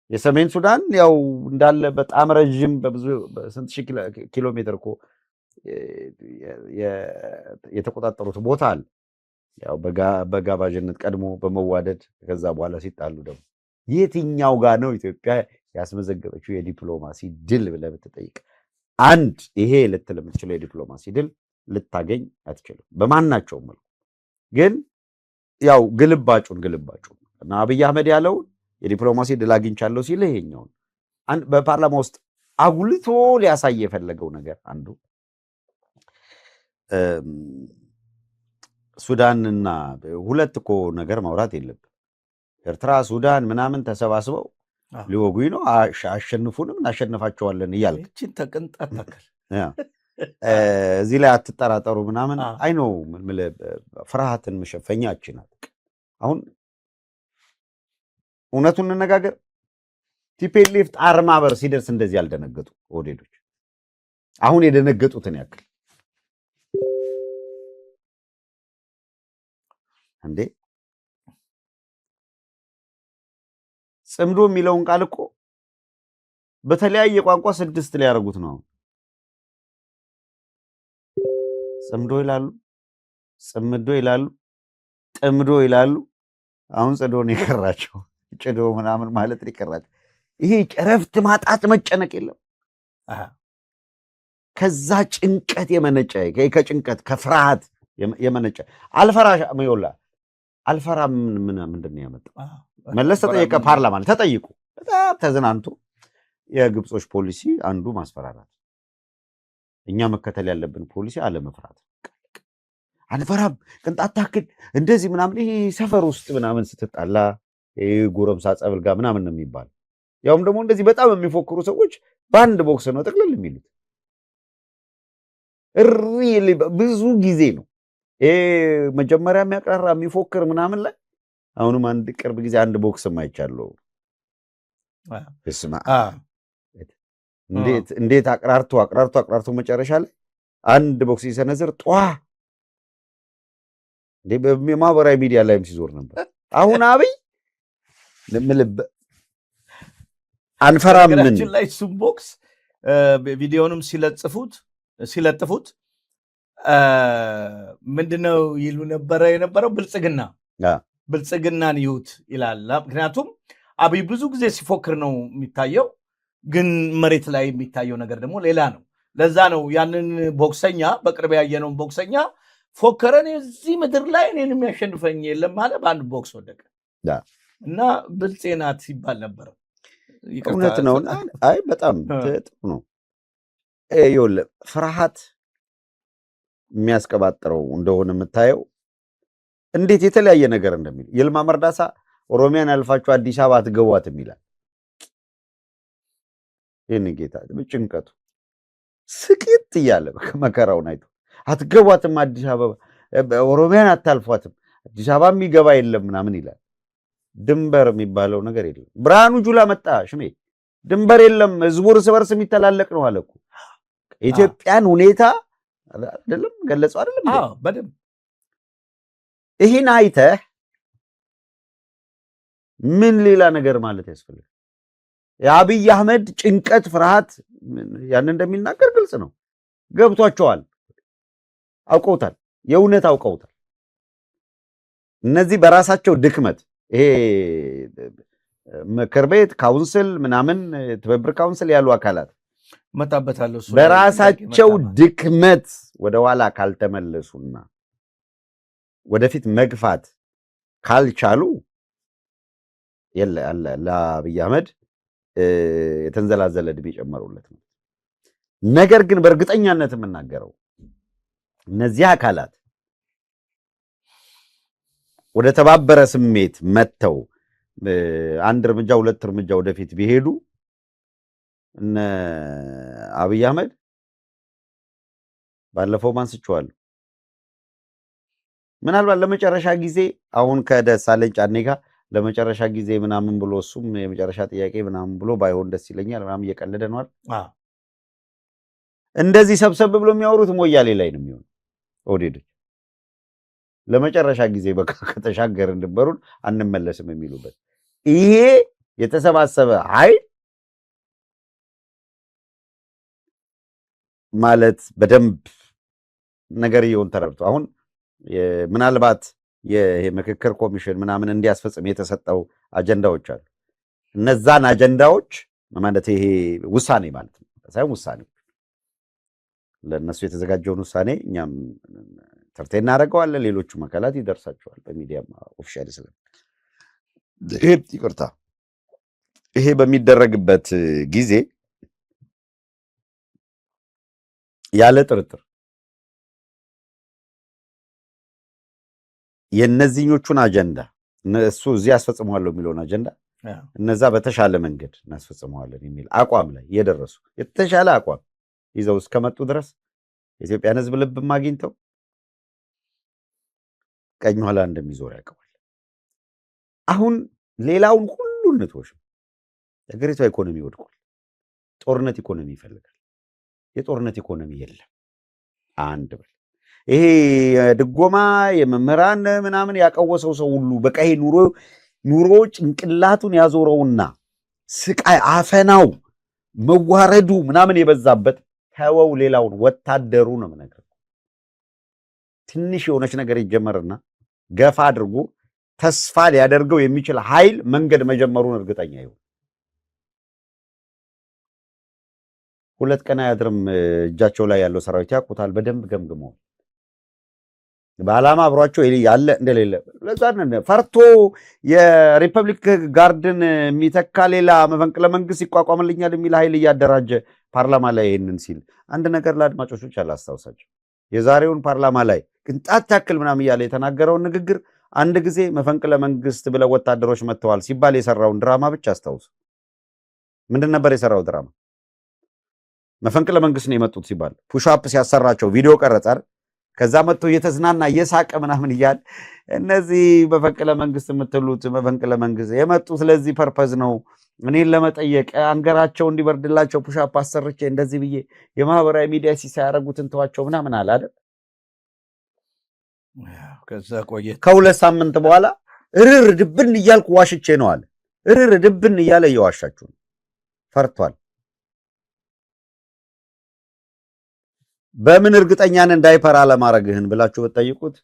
የሰሜን ሱዳን ያው እንዳለ በጣም ረዥም በብዙ ስንት ሺህ ኪሎ ሜትር እኮ የተቆጣጠሩት ቦታ አለ። ያው በጋባዥነት ቀድሞ በመዋደድ ከዛ በኋላ ሲጣሉ ደግሞ የትኛው ጋር ነው ኢትዮጵያ ያስመዘገበችው የዲፕሎማሲ ድል ብለህ ብትጠይቅ አንድ ይሄ ልትል የምትችለው የዲፕሎማሲ ድል ልታገኝ አትችልም በማናቸውም መልኩ። ግን ያው ግልባጩን እና አብይ አህመድ ያለውን የዲፕሎማሲ ድል አግኝቻለሁ ሲል ይሄኛውን በፓርላማ ውስጥ አጉልቶ ሊያሳይ የፈለገው ነገር አንዱ ሱዳንና ሁለት እኮ ነገር ማውራት የለብን። ኤርትራ ሱዳን ምናምን ተሰባስበው ሊወጉኝ ነው፣ አሸንፉንም እናሸንፋቸዋለን እያልክ እቺን ተቀንጣት ተከል እዚህ ላይ አትጠራጠሩ ምናምን አይ ነው ፍርሃትን መሸፈኛችን ናት። አሁን እውነቱን እንነጋገር፣ ቲፒኤልኤፍ አርማ በር ሲደርስ እንደዚህ ያልደነገጡ ኦህዴዶች አሁን የደነገጡትን ያክል እንዴ ጽምዶ የሚለውን ቃል እኮ በተለያየ ቋንቋ 6 ሊያደርጉት ነው። ጽምዶ ይላሉ፣ ጽምዶ ይላሉ፣ ጥምዶ ይላሉ። አሁን ጽዶ ነው የቀራቸው፣ ጭዶ ምናምን ማለት ነው የቀራቸው። ይሄ እረፍት ማጣት መጨነቅ የለም። ከዛ ጭንቀት የመነጨ ከጭንቀት ከፍርሃት የመነጨ አልፈራም ምንድን ነው ያመጣው? መለስ ተጠየቀ፣ ፓርላማ ተጠይቁ። በጣም ተዝናንቶ የግብጾች ፖሊሲ አንዱ ማስፈራራት፣ እኛ መከተል ያለብን ፖሊሲ አለመፍራት። አንፈራም ቅንጣት ታክል እንደዚህ ምናምን። ይሄ ሰፈር ውስጥ ምናምን ስትጣላ ጎረምሳ ጸብል ጋር ምናምን ነው የሚባል። ያውም ደግሞ እንደዚህ በጣም የሚፎክሩ ሰዎች በአንድ ቦክስ ነው ጠቅልል የሚሉት። ብዙ ጊዜ ነው ይሄ መጀመሪያ የሚያቅራራ የሚፎክር ምናምን ላይ። አሁንም አንድ ቅርብ ጊዜ አንድ ቦክስ ማይቻለው እስማ እንዴት አቅራርቶ መጨረሻ ላይ አንድ ቦክስ ሲሰነዝር ጧ በማህበራዊ ሚዲያ ላይም ሲዞር ነበር። አሁን አብይ አንፈራም ምን ላይ እሱም ቦክስ ቪዲዮንም ሲለጥፉት ምንድነው ይሉ የነበረው ብልጽግናን ይዩት ይላል። ምክንያቱም አብይ ብዙ ጊዜ ሲፎክር ነው የሚታየው፣ ግን መሬት ላይ የሚታየው ነገር ደግሞ ሌላ ነው። ለዛ ነው ያንን ቦክሰኛ በቅርብ ያየነውን ቦክሰኛ ፎከረን እዚህ ምድር ላይ እኔን የሚያሸንፈኝ የለም አለ። በአንድ ቦክስ ወደቀ እና ብልጽ ናት ይባል ነበር። እውነት ነው። አይ በጣም ጥሩ ነው። ይኸውልህ ፍርሃት የሚያስቀባጥረው እንደሆነ የምታየው እንዴት የተለያየ ነገር እንደሚል ይልማ መርዳሳ ኦሮሚያን አልፋችሁ አዲስ አበባ አትገቧትም ይላል። ይህን ጌታ ጭንቀቱ ስቅት እያለ መከራውን አይቶ አትገቧትም፣ አዲስ አበባ ኦሮሚያን አታልፏትም፣ አዲስ አበባ የሚገባ የለም ምናምን ይላል። ድንበር የሚባለው ነገር የለም። ብርሃኑ ጁላ መጣ፣ ሽሜ ድንበር የለም ህዝቡ እርስ በርስ የሚተላለቅ ነው አለ እኮ። ኢትዮጵያን ሁኔታ አይደለም ገለጸው አይደለም። በደምብ ይህን አይተህ ምን ሌላ ነገር ማለት ያስፈልጋል? የአብይ አህመድ ጭንቀት፣ ፍርሃት ያን እንደሚናገር ግልጽ ነው። ገብቷቸዋል፣ አውቀውታል፣ የእውነት አውቀውታል። እነዚህ በራሳቸው ድክመት ይሄ ምክር ቤት ካውንስል ምናምን ትብብር ካውንስል ያሉ አካላት መጣበታለሁ በራሳቸው ድክመት ወደኋላ ካልተመለሱና ወደፊት መግፋት ካልቻሉ ለአብይ አህመድ የተንዘላዘለ ዕድሜ ጨመሩለት ነው። ነገር ግን በእርግጠኛነት የምናገረው እነዚህ አካላት ወደ ተባበረ ስሜት መጥተው አንድ እርምጃ ሁለት እርምጃ ወደፊት ቢሄዱ እነ አብይ አህመድ ባለፈው ማንስቸዋለሁ ምናልባት ለመጨረሻ ጊዜ አሁን ከደሳለኝ ጫኔ ጋር ለመጨረሻ ጊዜ ምናምን ብሎ እሱም የመጨረሻ ጥያቄ ምናምን ብሎ ባይሆን ደስ ይለኛል ምናምን እየቀለደ ነው አይደል? እንደዚህ ሰብሰብ ብሎ የሚያወሩት ሞያሌ ላይ ነው የሚሆነው። ኦዴዶች ለመጨረሻ ጊዜ በቃ ከተሻገርን ድንበሩን አንመለስም የሚሉበት ይሄ የተሰባሰበ ኃይል ማለት በደንብ ነገርየውን ተረድቶ አሁን ምናልባት የምክክር ኮሚሽን ምናምን እንዲያስፈጽም የተሰጠው አጀንዳዎች አሉ። እነዛን አጀንዳዎች ማለት ይሄ ውሳኔ ማለት ነው ሳይሆን ውሳኔ ለእነሱ የተዘጋጀውን ውሳኔ እኛም ተርቴ እናደርገዋለን። ሌሎቹ አካላት ይደርሳቸዋል በሚዲያም ኦፊሻሊ ስለ ይቅርታ ይሄ በሚደረግበት ጊዜ ያለ ጥርጥር የነዚህኞቹን አጀንዳ እሱ እዚህ ያስፈጽመዋለሁ የሚለውን አጀንዳ እነዛ በተሻለ መንገድ እናስፈጽመዋለን የሚል አቋም ላይ የደረሱ የተሻለ አቋም ይዘው እስከመጡ ድረስ የኢትዮጵያን ሕዝብ ልብም አግኝተው ቀኝ ኋላ እንደሚዞር ያውቀዋል። አሁን ሌላውን ሁሉ እንተወሽ፣ የሀገሪቷ ኢኮኖሚ ወድቋል። ጦርነት ኢኮኖሚ ይፈልጋል። የጦርነት ኢኮኖሚ የለም። አንድ በል ይሄ ድጎማ የመምህራን ምናምን ያቀወሰው ሰው ሁሉ በቃ ይሄ ኑሮ ጭንቅላቱን ያዞረውና ስቃይ አፈናው መዋረዱ ምናምን የበዛበት ተወው። ሌላውን ወታደሩ ነው የምነግርህ። ትንሽ የሆነች ነገር ይጀመርና ገፋ አድርጎ ተስፋ ሊያደርገው የሚችል ኃይል መንገድ መጀመሩን እርግጠኛ ይሁን። 2 ቀን አያድርም። እጃቸው ላይ ያለው ሰራዊት ያውቁታል፣ በደንብ ገምግመው በዓላማ አብሯቸው ያለ እንደሌለ ለዛ ፈርቶ የሪፐብሊክ ጋርድን የሚተካ ሌላ መፈንቅለ መንግስት ይቋቋምልኛል የሚል ኃይል እያደራጀ ፓርላማ ላይ ይህንን ሲል አንድ ነገር ለአድማጮች ብቻ ላስታውሳቸው። የዛሬውን ፓርላማ ላይ ቅንጣት ታክል ምናምን እያለ የተናገረውን ንግግር አንድ ጊዜ መፈንቅለ መንግስት ብለው ወታደሮች መጥተዋል ሲባል የሰራውን ድራማ ብቻ አስታውሱ። ምንድን ነበር የሰራው ድራማ? መፈንቅለ መንግስት ነው የመጡት ሲባል ፑሽአፕ ሲያሰራቸው ቪዲዮ ቀረጻር። ከዛ መጥቶ እየተዝናና እየሳቀ ምናምን እያለ እነዚህ መፈንቅለ መንግስት የምትሉት መፈንቅለ መንግስት የመጡ ስለዚህ ፐርፐዝ ነው፣ እኔን ለመጠየቅ አንገራቸው እንዲበርድላቸው ፑሽአፕ አሰርቼ እንደዚህ ብዬ የማህበራዊ ሚዲያ ሲያደርጉትን ተዋቸው ምናምን አለ አይደል? ከዛ ቆየ። ከ2 ሳምንት በኋላ እርር ድብን እያልኩ ዋሽቼ ነው አለ። እርር ድብን እያለ እየዋሻችሁ ነው። ፈርቷል። በምን እርግጠኛ ነን ዳይፐር አለማረግህን ብላችሁ ብትጠይቁት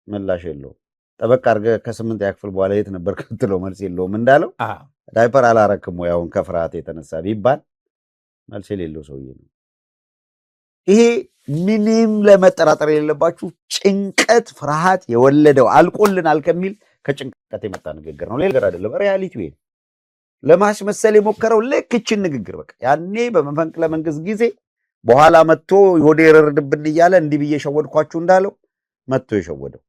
ምላሽ የለውም። ጠበቅ አድርገህ ከ8 ያክፍል በኋላ የት ነበር ክትለው መልስ የለውም። እንዳለው ዳይፐር አላረክም ወይ አሁን ከፍርሃት የተነሳ ቢባል መልስ የሌለው ሰውዬ ነው። ይሄ ምንም ለመጠራጠር የሌለባችሁ ጭንቀት፣ ፍርሃት የወለደው አልቆልናል ከሚል ከጭንቀት የመጣ ንግግር ነው። ሌላ ነገር አይደለም። ሪያሊቲ ወይ ለማስመሰል የሞከረው ልክ እችን ንግግር በቃ ያኔ በመፈንቅለ መንግስት ጊዜ በኋላ መጥቶ ወደ ረርድብን እያለ እንዲህ ብዬ ሸወድኳችሁ እንዳለው መጥቶ የሸወደው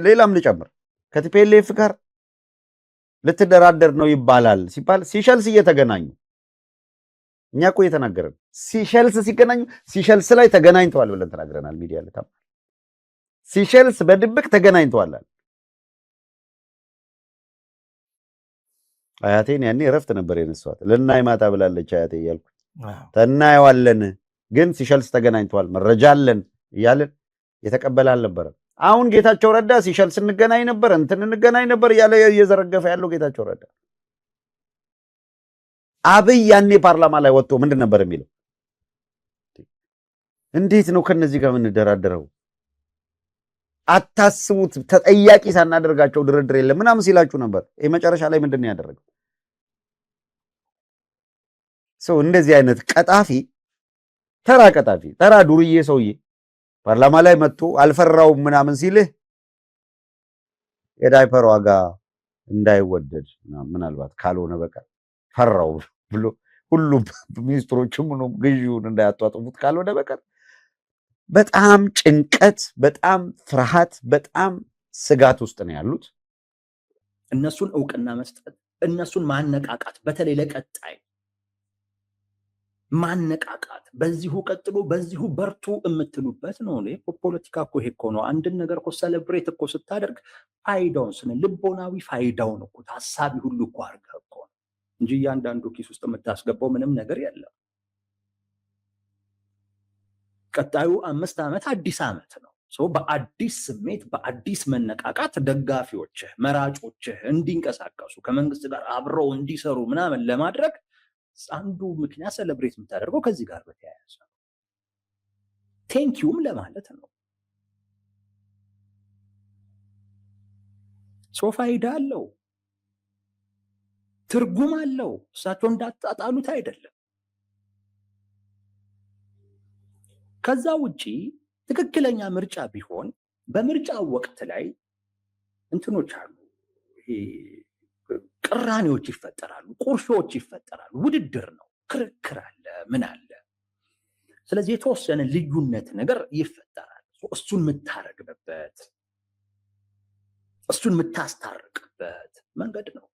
ሌላም ልጨምር ከቲፒኤልኤፍ ጋር ልትደራደር ነው ይባላል ሲባል ሲሸልስ እየተገናኙ እኛ እኮ እየተናገረን ሲሸልስ ሲገናኙ ሲሸልስ ላይ ተገናኝተዋል ብለን ተናግረናል። ሚዲያ ላይ ሲሸልስ በድብቅ ተገናኝተዋል። አያቴን ያኔ እረፍት ነበር የነሷት ለናይ ማታ ብላለች አያቴ እያልኩ ተናየዋለን፣ ግን ሲሸልስ ተገናኝተዋል መረጃ አለን እያለን የተቀበለ አልነበረም። አሁን ጌታቸው ረዳ ሲሸልስ እንገናኝ ነበር እንገናኝ ነበር እያለ እየዘረገፈ ያለው ጌታቸው ረዳ። አብይ ያኔ ፓርላማ ላይ ወጥቶ ምንድን ነበር የሚለው? እንዴት ነው ከነዚህ ጋር የምንደራደረው? አታስቡት፣ ተጠያቂ ሳናደርጋቸው ድርድር የለም ምናምን ሲላችሁ ነበር። ይሄ መጨረሻ ላይ ምንድን ነው ያደረገው? ሰው እንደዚህ አይነት ቀጣፊ፣ ተራ ዱርዬ ሰውዬ ፓርላማ ላይ መጥቶ አልፈራውም ምናምን ሲልህ የዳይፐር ዋጋ እንዳይወደድ ምናልባት ካልሆነ በቃ ፈራው ብሎ ሁሉም ሚኒስትሮችም ነው ግዢውን እንዳያጧጥፉት ካልሆነ በቀር በጣም ጭንቀት፣ በጣም ፍርሃት፣ በጣም ስጋት ውስጥ ነው ያሉት። እነሱን እውቅና መስጠት፣ እነሱን ማነቃቃት፣ በተለይ ለቀጣይ ማነቃቃት፣ በዚሁ ቀጥሎ፣ በዚሁ በርቱ የምትሉበት ነው። ፖለቲካ እኮ ይሄ እኮ ነው። አንድን ነገር እኮ ሰለብሬት እኮ ስታደርግ ፋይዳውን ልቦናዊ ፋይዳውን እኮ ታሳቢ ሁሉ እኮ አድርገህ እኮ ነው እንጂ እያንዳንዱ ኪስ ውስጥ የምታስገባው ምንም ነገር የለም። ቀጣዩ 5 ዓመት አዲስ ዓመት ነው። በአዲስ ስሜት፣ በአዲስ መነቃቃት ደጋፊዎችህ፣ መራጮችህ እንዲንቀሳቀሱ ከመንግስት ጋር አብረው እንዲሰሩ ምናምን ለማድረግ አንዱ ምክንያት ሰለብሬት የምታደርገው ከዚህ ጋር በተያያዘ ነው። ቴንኪውም ለማለት ነው። ፋይዳ አለው፣ ትርጉም አለው። እሳቸው እንዳጣጣሉት አይደለም። ከዛ ውጪ ትክክለኛ ምርጫ ቢሆን በምርጫው ወቅት ላይ እንትኖች አሉ፣ ቅራኔዎች ይፈጠራሉ፣ ቁርሾች ይፈጠራሉ። ውድድር ነው፣ ክርክር አለ፣ ምን አለ። ስለዚህ የተወሰነ ልዩነት ነገር ይፈጠራል። እሱን የምታረግበት፣ እሱን የምታስታርቅበት መንገድ ነው።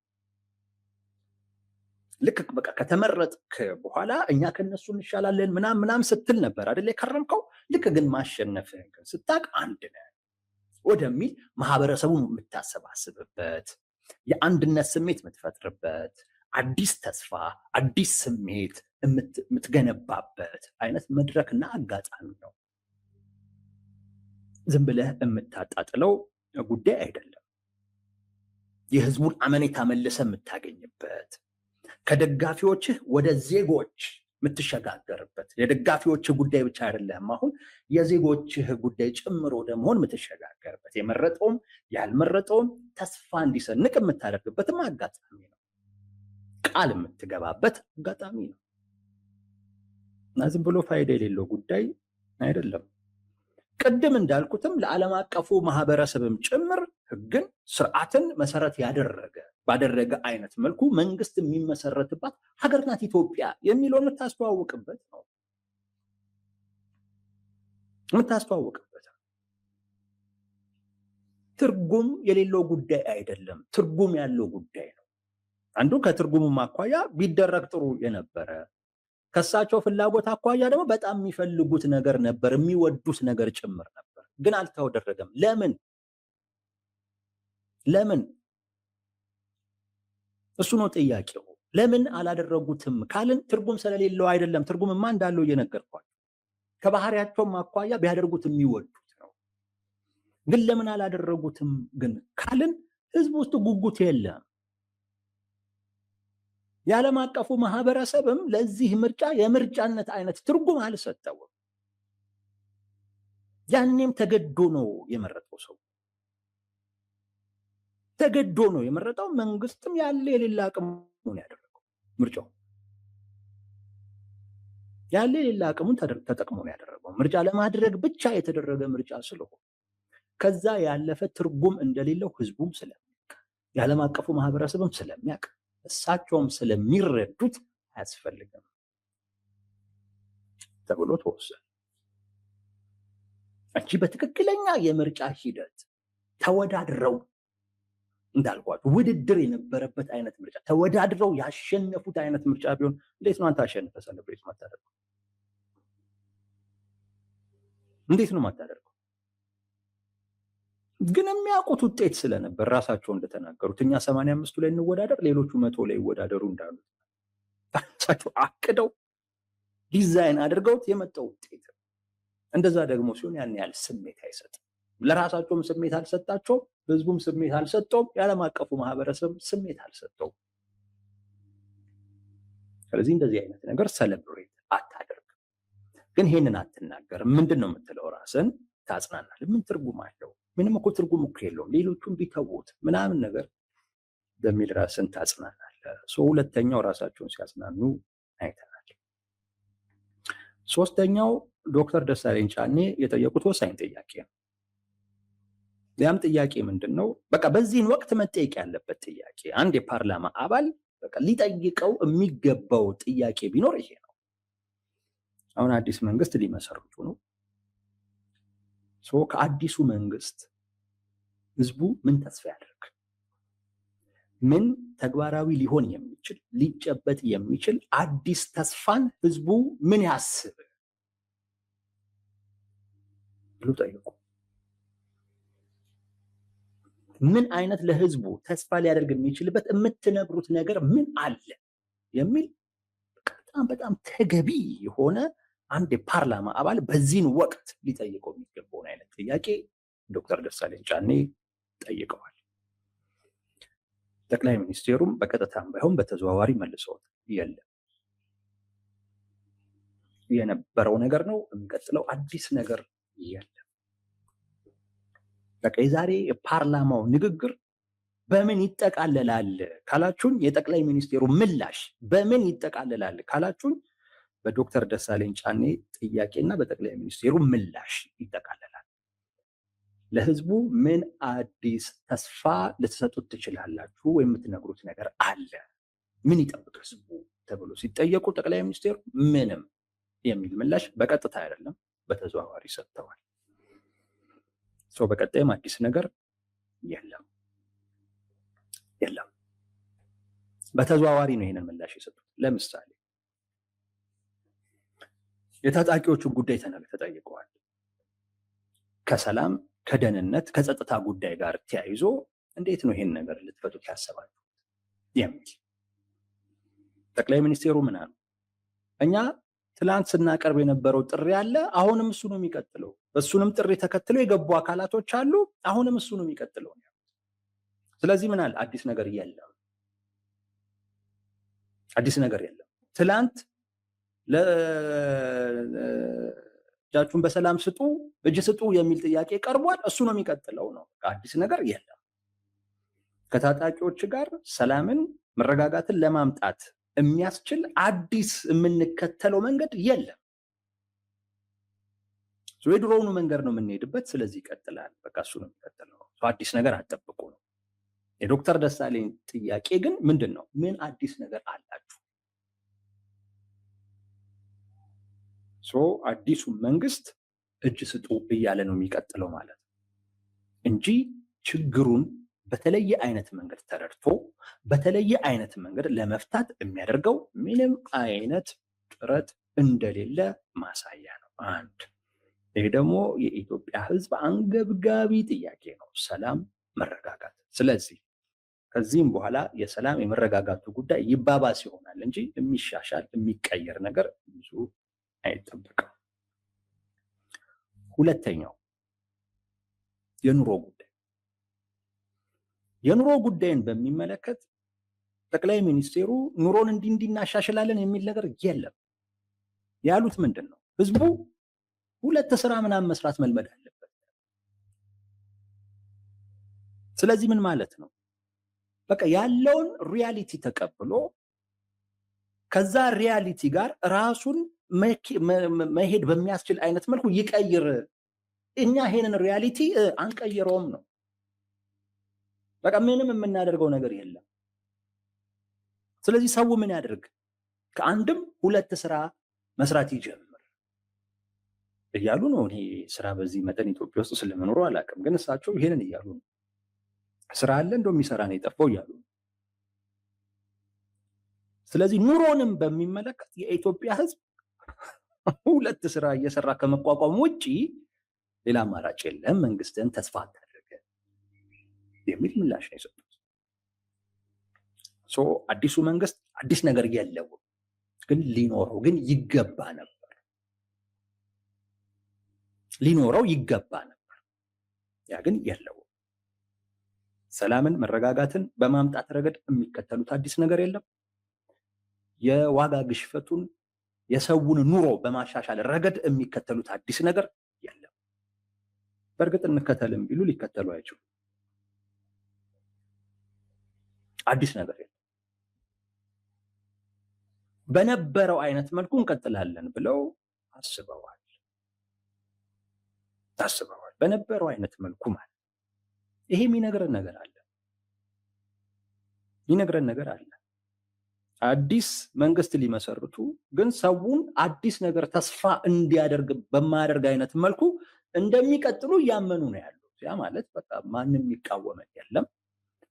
ልክ በቃ ከተመረጥክ በኋላ እኛ ከነሱ እንሻላለን ምናምን ስትል ነበር አይደል የከረምከው። ልክ ግን ማሸነፍህን ስታቅ አንድ ነህ ወደሚል ማህበረሰቡን የምታሰባስብበት፣ የአንድነት ስሜት የምትፈጥርበት፣ አዲስ ተስፋ፣ አዲስ ስሜት የምትገነባበት አይነት መድረክና አጋጣሚ ነው። ዝም ብለህ የምታጣጥለው ጉዳይ አይደለም። የህዝቡን አመኔታ መልሰህ የምታገኝበት፣ ከደጋፊዎችህ ወደ ዜጎች የምትሸጋገርበት፣ የደጋፊዎችህ ጉዳይ ብቻ አይደለም፣ አሁን የዜጎችህ ጉዳይ ጭምሮ ወደ መሆን የምትሸጋገርበት፣ የመረጠውም ያልመረጠውም ተስፋ እንዲሰንቅ የምታደርግበትም አጋጣሚ ነው። ቃል የምትገባበት አጋጣሚ ነው እና ዝም ብሎ ፋይዳ የሌለው ጉዳይ አይደለም። ቅድም እንዳልኩትም ለዓለም አቀፉ ማህበረሰብም ጭምር ህግን፣ ስርዓትን መሰረት ባደረገ አይነት መልኩ መንግስት የሚመሰረትባት ሀገር ናት ኢትዮጵያ የሚለውን የምታስተዋውቅበት ነው። ትርጉም የሌለው ጉዳይ አይደለም፣ ትርጉም ያለው ጉዳይ ነው። አንዱ ከትርጉሙ አኳያ ቢደረግ ጥሩ የነበረ፣ ከሳቸው ፍላጎት አኳያ ደግሞ በጣም የሚፈልጉት ነገር ነበር፣ የሚወዱት ነገር ጭምር ነበር። ግን አልተደረገም። ለምን? እሱ ነው ጥያቄው። ለምን አላደረጉትም ካልን ትርጉም ስለሌለው አይደለም። ትርጉምማ እንዳለው እየነገርኳቸው፣ ከባህሪያቸውም አኳያ ቢያደርጉት የሚወዱት ነው። ግን ለምን አላደረጉትም ግን ካልን ህዝብ ውስጥ ጉጉት የለም። የዓለም አቀፉ ማህበረሰብም ለዚህ ምርጫ የምርጫነት አይነት ትርጉም አልሰጠውም። ያኔም ተገዶ ነው የመረጠው ሰው፣ ተገዶ ነው የመረጠው። መንግስትም ያለ የሌላ አቅሙን ያደረገው ምርጫው ያለ የሌላ አቅሙን ተጠቅሞ ነው ያደረገው። ምርጫ ለማድረግ ብቻ የተደረገ ምርጫ ስለሆነ ከዛ ያለፈ ትርጉም እንደሌለው ህዝቡም ስለሚያውቅ፣ የዓለም አቀፉ ማህበረሰብም ስለሚያውቅ፣ እሳቸውም ስለሚረዱት አያስፈልግም ተብሎ ተወሰነ እንጂ በትክክለኛ የምርጫ ሂደት ተወዳድረው እንዳልኳችሁ ውድድር የነበረበት አይነት ምርጫ ተወዳድረው ያሸነፉት አይነት ምርጫ ቢሆን እንዴት ነው አንተ አሸንፈህ ሰለብሬት ማታደርገው? እንዴት ነው ማታደርገው? ግን የሚያውቁት ውጤት ስለነበር ራሳቸው እንደተናገሩት እኛ 85ቱ ላይ እንወዳደር፣ ሌሎቹ 100 ላይ ይወዳደሩ እንዳሉት ራሳቸው አቅደው ዲዛይን አድርገውት የመጣው ውጤት። እንደዛ ደግሞ ሲሆን ያን ያህል ስሜት አይሰጥም። ለራሳቸውም ስሜት አልሰጣቸውም፣ ህዝቡም ስሜት አልሰጠውም፣ የዓለም አቀፉ ማህበረሰብ ስሜት አልሰጠውም። ስለዚህ እንደዚህ አይነት ነገር ሰለብሬት አታደርግም። ግን ይሄንን አትናገርም። ምንድን ነው የምትለው? ራስን ታጽናናለህ። ምን ትርጉም አለው? ምንም እኮ ትርጉም እኮ የለውም፣ ሌሎቹም ቢተውት ምናምን ነገር በሚል ራስን ታጽናናለህ። ሁለተኛው ራሳቸውን ሲያጽናኑ አይተናል። ሶስተኛው ዶክተር ደሳለኝ ጫኔ የጠየቁት ወሳኝ ጥያቄ ነው። ያም ጥያቄ ምንድን ነው? በቃ በዚህን ወቅት መጠየቅ ያለበት ጥያቄ፣ አንድ የፓርላማ አባል በቃ ሊጠይቀው የሚገባው ጥያቄ ቢኖር ይሄ ነው። አሁን አዲስ መንግስት ሊመሰርቱ ነው። ከአዲሱ መንግስት ህዝቡ ምን ተስፋ ያደርግ? ምን ተግባራዊ ሊሆን የሚችል ሊጨበጥ የሚችል አዲስ ተስፋን ህዝቡ ምን ያስብ ብሎ ጠየቁ። ምን አይነት ለህዝቡ ተስፋ ሊያደርግ የሚችልበት የምትነግሩት ነገር ምን አለ የሚል በጣም በጣም ተገቢ የሆነ አንድ የፓርላማ አባል በዚህን ወቅት ሊጠይቀው የሚገባውን አይነት ጥያቄ ዶክተር ደሳለኝ ጫኔ ጠይቀዋል። ጠቅላይ ሚኒስቴሩም በቀጥታም ባይሆን በተዘዋዋሪ መልሰውት የለም የነበረው ነገር ነው፣ የሚቀጥለው አዲስ ነገር የለም። በቃ የዛሬ የፓርላማው ንግግር በምን ይጠቃለላል ካላችሁን፣ የጠቅላይ ሚኒስቴሩ ምላሽ በምን ይጠቃለላል ካላችሁን፣ በዶክተር ደሳለኝ ጫኔ ጥያቄና በጠቅላይ ሚኒስቴሩ ምላሽ ይጠቃለላል። ለህዝቡ ምን አዲስ ተስፋ ልትሰጡት ትችላላችሁ ወይም የምትነግሩት ነገር አለ? ምን ይጠብቅ ህዝቡ ተብሎ ሲጠየቁ ጠቅላይ ሚኒስቴሩ ምንም የሚል ምላሽ በቀጥታ አይደለም በተዘዋዋሪ ሰጥተዋል። በቀጣይም አዲስ ነገር የለም። በተዘዋዋሪ ነው ይሄንን ምላሽ የሰጡት። ለምሳሌ የታጣቂዎቹን ጉዳይ ተጠይቀዋል። ከሰላም ከደህንነት ከጸጥታ ጉዳይ ጋር ተያይዞ እንዴት ነው ይሄን ነገር ልትፈቱት ያሰባችሁት የሚል ጠቅላይ ሚኒስቴሩ ምን አሉ? እኛ ትላንት ስናቀርብ የነበረው ጥሪ አለ። አሁንም እሱ ነው የሚቀጥለው። እሱንም ጥሪ ተከትለው የገቡ አካላቶች አሉ። አሁንም እሱ ነው የሚቀጥለው። ስለዚህ ምን አለ? አዲስ ነገር የለም። አዲስ ነገር የለም። ትላንት እጃችሁን በሰላም ስጡ፣ እጅ ስጡ የሚል ጥያቄ ቀርቧል። እሱ ነው የሚቀጥለው ነው። አዲስ ነገር የለም። ከታጣቂዎች ጋር ሰላምን፣ መረጋጋትን ለማምጣት የሚያስችል አዲስ የምንከተለው መንገድ የለም። የድሮውኑ መንገድ ነው የምንሄድበት። ስለዚህ ይቀጥላል። በቃ እሱ ነው የሚቀጥለው። አዲስ ነገር አጠብቁ ነው። የዶክተር ደሳለኝ ጥያቄ ግን ምንድን ነው? ምን አዲስ ነገር አላችሁ? አዲሱ መንግስት እጅ ስጡ እያለ ነው የሚቀጥለው ማለት ነው እንጂ ችግሩን በተለየ አይነት መንገድ ተረድቶ በተለየ አይነት መንገድ ለመፍታት የሚያደርገው ምንም አይነት ጥረት እንደሌለ ማሳያ ነው። አንድ ይህ ደግሞ የኢትዮጵያ ሕዝብ አንገብጋቢ ጥያቄ ነው፣ ሰላም፣ መረጋጋት። ስለዚህ ከዚህም በኋላ የሰላም የመረጋጋቱ ጉዳይ ይባባስ ይሆናል እንጂ የሚሻሻል የሚቀየር ነገር ብዙ አይጠበቅም። ሁለተኛው የኑሮ ጉዳይ። የኑሮ ጉዳይን በሚመለከት ጠቅላይ ሚኒስቴሩ ኑሮን እንዲህ እናሻሽላለን የሚል ነገር የለም። ያሉት ምንድን ነው? ህዝቡ ሁለት ስራ ምናምን መስራት መልመድ አለበት። ስለዚህ ምን ማለት ነው? በቃ ያለውን ሪያሊቲ ተቀብሎ ከዛ ሪያሊቲ ጋር ራሱን መሄድ በሚያስችል አይነት መልኩ ይቀይር። እኛ ይሄንን ሪያሊቲ አንቀይረውም ነው። በቃ ምንም የምናደርገው ነገር የለም። ስለዚህ ሰው ምን ያደርግ? ከአንድም ሁለት ስራ መስራት ይጀምር እያሉ ነው። እኔ ስራ በዚህ መጠን ኢትዮጵያ ውስጥ ስለመኖሩ አላውቅም፣ ግን እሳቸው ይሄንን እያሉ ነው። ስራ አለ እንደው የሚሰራ ነው የጠፋው እያሉ ነው። ስለዚህ ኑሮንም በሚመለከት የኢትዮጵያ ሕዝብ ሁለት ስራ እየሰራ ከመቋቋም ውጪ ሌላ አማራጭ የለም፣ መንግስትን ተስፋ አታደርግ የሚል ምላሽ ነው የሰጡት። አዲሱ መንግስት አዲስ ነገር የለውም፣ ግን ሊኖረው ግን ይገባ ነበር። ሊኖረው ይገባ ነበር። ያ ግን የለውም። ሰላምን፣ መረጋጋትን በማምጣት ረገድ የሚከተሉት አዲስ ነገር የለም። የዋጋ ግሽፈቱን የሰውን ኑሮ በማሻሻል ረገድ የሚከተሉት አዲስ ነገር የለም። በእርግጥ እንከተልም ቢሉ ሊከተሉ አይችሉም። አዲስ ነገር የለም። በነበረው አይነት መልኩ እንቀጥላለን ብለው አስበዋል። በነበረው አይነት መልኩ ማለት ይሄ የሚነግረን ነገር አለ። አዲስ መንግስት ሊመሰርቱ ግን ሰውን አዲስ ነገር ተስፋ እንዲያደርግ በማያደርግ አይነት መልኩ እንደሚቀጥሉ እያመኑ ነው ያሉት። ያ ማለት በቃ ማንም የሚቃወመን የለም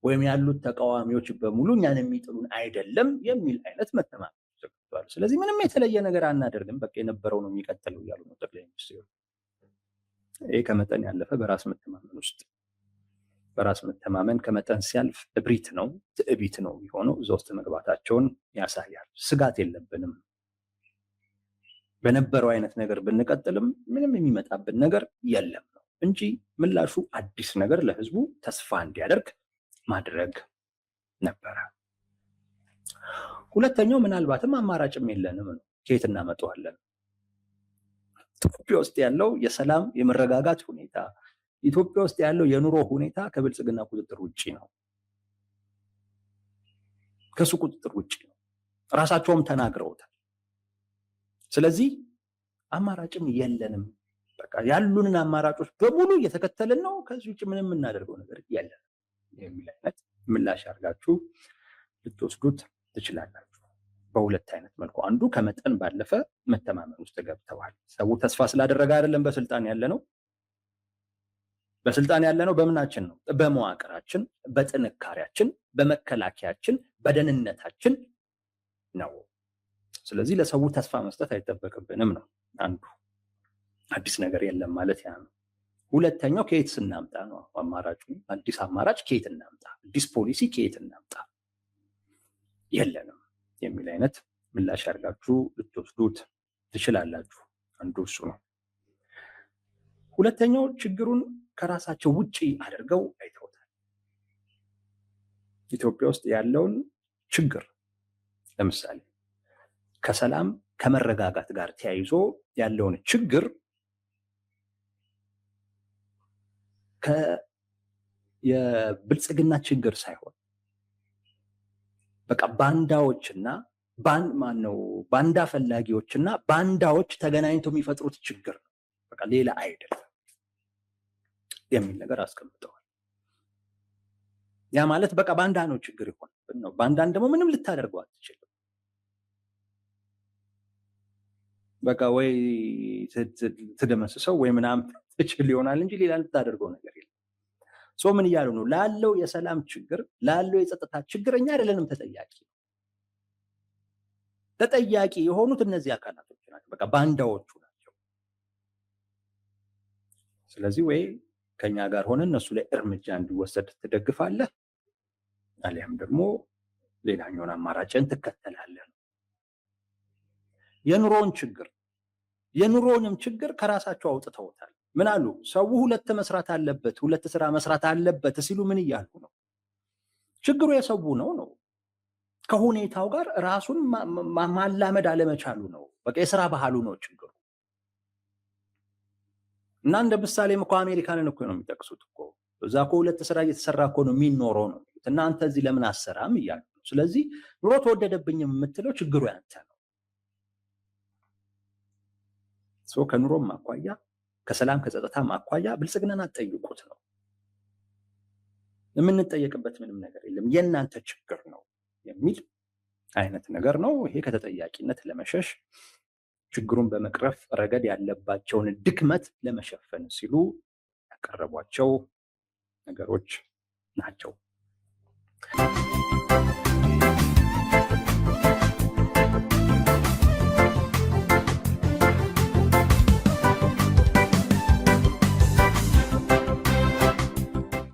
ወይም ያሉት ተቃዋሚዎች በሙሉ እኛን የሚጥሉን አይደለም የሚል አይነት መተማመን ተሰጥቷል። ስለዚህ ምንም የተለየ ነገር አናደርግም፣ በቃ የነበረው ነው የሚቀጥለው እያሉ ነው ጠቅላይ ሚኒስትሩ። ይሄ ከመጠን ያለፈ በራስ መተማመን ውስጥ በራስ መተማመን ከመጠን ሲያልፍ እብሪት ነው፣ ትዕቢት ነው የሚሆነው። እዛ ውስጥ መግባታቸውን ያሳያል። ስጋት የለብንም፣ በነበረው አይነት ነገር ብንቀጥልም ምንም የሚመጣብን ነገር የለም ነው እንጂ ምላሹ አዲስ ነገር ለህዝቡ ተስፋ እንዲያደርግ ማድረግ ነበረ። ሁለተኛው ምናልባትም አማራጭም የለንም ነው። ከየት እናመጣዋለን? ኢትዮጵያ ውስጥ ያለው የሰላም የመረጋጋት ሁኔታ፣ ኢትዮጵያ ውስጥ ያለው የኑሮ ሁኔታ ከብልጽግና ቁጥጥር ውጪ ነው። ከሱ ቁጥጥር ውጪ ነው። ራሳቸውም ተናግረውታል። ስለዚህ አማራጭም የለንም። በቃ ያሉንን አማራጮች በሙሉ እየተከተልን ነው። ከዚህ ውጭ ምንም የምናደርገው ነገር የለም የሚል አይነት ምላሽ አድርጋችሁ ልትወስዱት ትችላላችሁ። በሁለት አይነት መልኩ፣ አንዱ ከመጠን ባለፈ መተማመን ውስጥ ገብተዋል። ሰው ተስፋ ስላደረገ አይደለም በስልጣን ያለ ነው። በስልጣን ያለነው በምናችን ነው? በመዋቅራችን፣ በጥንካሬያችን፣ በመከላከያችን፣ በደህንነታችን ነው። ስለዚህ ለሰው ተስፋ መስጠት አይጠበቅብንም ነው አንዱ። አዲስ ነገር የለም ማለት ያ ነው። ሁለተኛው ከየት ስናምጣ ነው አማራጩ። አዲስ አማራጭ ከየት እናምጣ፣ አዲስ ፖሊሲ ከየት እናምጣ፣ የለንም የሚል አይነት ምላሽ አድርጋችሁ ልትወስዱት ትችላላችሁ። አንዱ እሱ ነው። ሁለተኛው ችግሩን ከራሳቸው ውጪ አድርገው አይተውታል። ኢትዮጵያ ውስጥ ያለውን ችግር ለምሳሌ ከሰላም ከመረጋጋት ጋር ተያይዞ ያለውን ችግር የብልጽግና ችግር ሳይሆን በቃ ባንዳዎችና ባንዳ ፈላጊዎችና ባንዳዎች ተገናኝተው የሚፈጥሩት ችግር ነው፣ በቃ ሌላ አይደለም የሚል ነገር አስቀምጠዋል። ያ ማለት በቃ ባንዳ ነው ችግር ይሆን ነው። ባንዳን ደግሞ ምንም ልታደርገው አትችልም። በቃ ወይ ትደመስሰው ወይ ምናምን ትችል ይሆናል እንጂ ሌላ ልታደርገው ነገር የለም። ምን እያሉ ነው? ላለው የሰላም ችግር ላለው የጸጥታ ችግር እኛ አይደለንም ተጠያቂ። ተጠያቂ የሆኑት እነዚህ አካላቶች ናቸው፣ በቃ ባንዳዎቹ ናቸው። ስለዚህ ወይ ከኛ ጋር ሆነ እነሱ ላይ እርምጃ እንዲወሰድ ትደግፋለህ፣ አሊያም ደግሞ ሌላኛውን አማራጭን ትከተላለህ። የኑሮንም ችግር ከራሳቸው አውጥተውታል። ምን አሉ? ሰው ሁለት መስራት አለበት፣ ሁለት ስራ መስራት አለበት ሲሉ ምን እያሉ ነው? ችግሩ የሰው ነው። ከሁኔታው ጋር ራሱን ማላመድ አለመቻሉ ነው። በቃ የስራ ባህሉ ነው ችግሩ። እና እንደ ምሳሌም እኮ አሜሪካንን እኮ ነው የሚጠቅሱት እኮ። እዛ እኮ ሁለት ስራ እየተሰራ እኮ ነው የሚኖረው ነው። እናንተ እዚህ ለምን አሰራም እያሉ ነው። ስለዚህ ኑሮ ተወደደብኝ የምትለው ችግሩ ያንተ ነው። ከኑሮም አኳያ ከሰላም ከጸጥታም አኳያ ብልጽግናን አትጠይቁት ነው። የምንጠየቅበት ምንም ነገር የለም፣ የእናንተ ችግር ነው የሚል አይነት ነገር ነው። ይሄ ከተጠያቂነት ለመሸሽ ችግሩን በመቅረፍ ረገድ ያለባቸውን ድክመት ለመሸፈን ሲሉ ያቀረቧቸው ነገሮች ናቸው።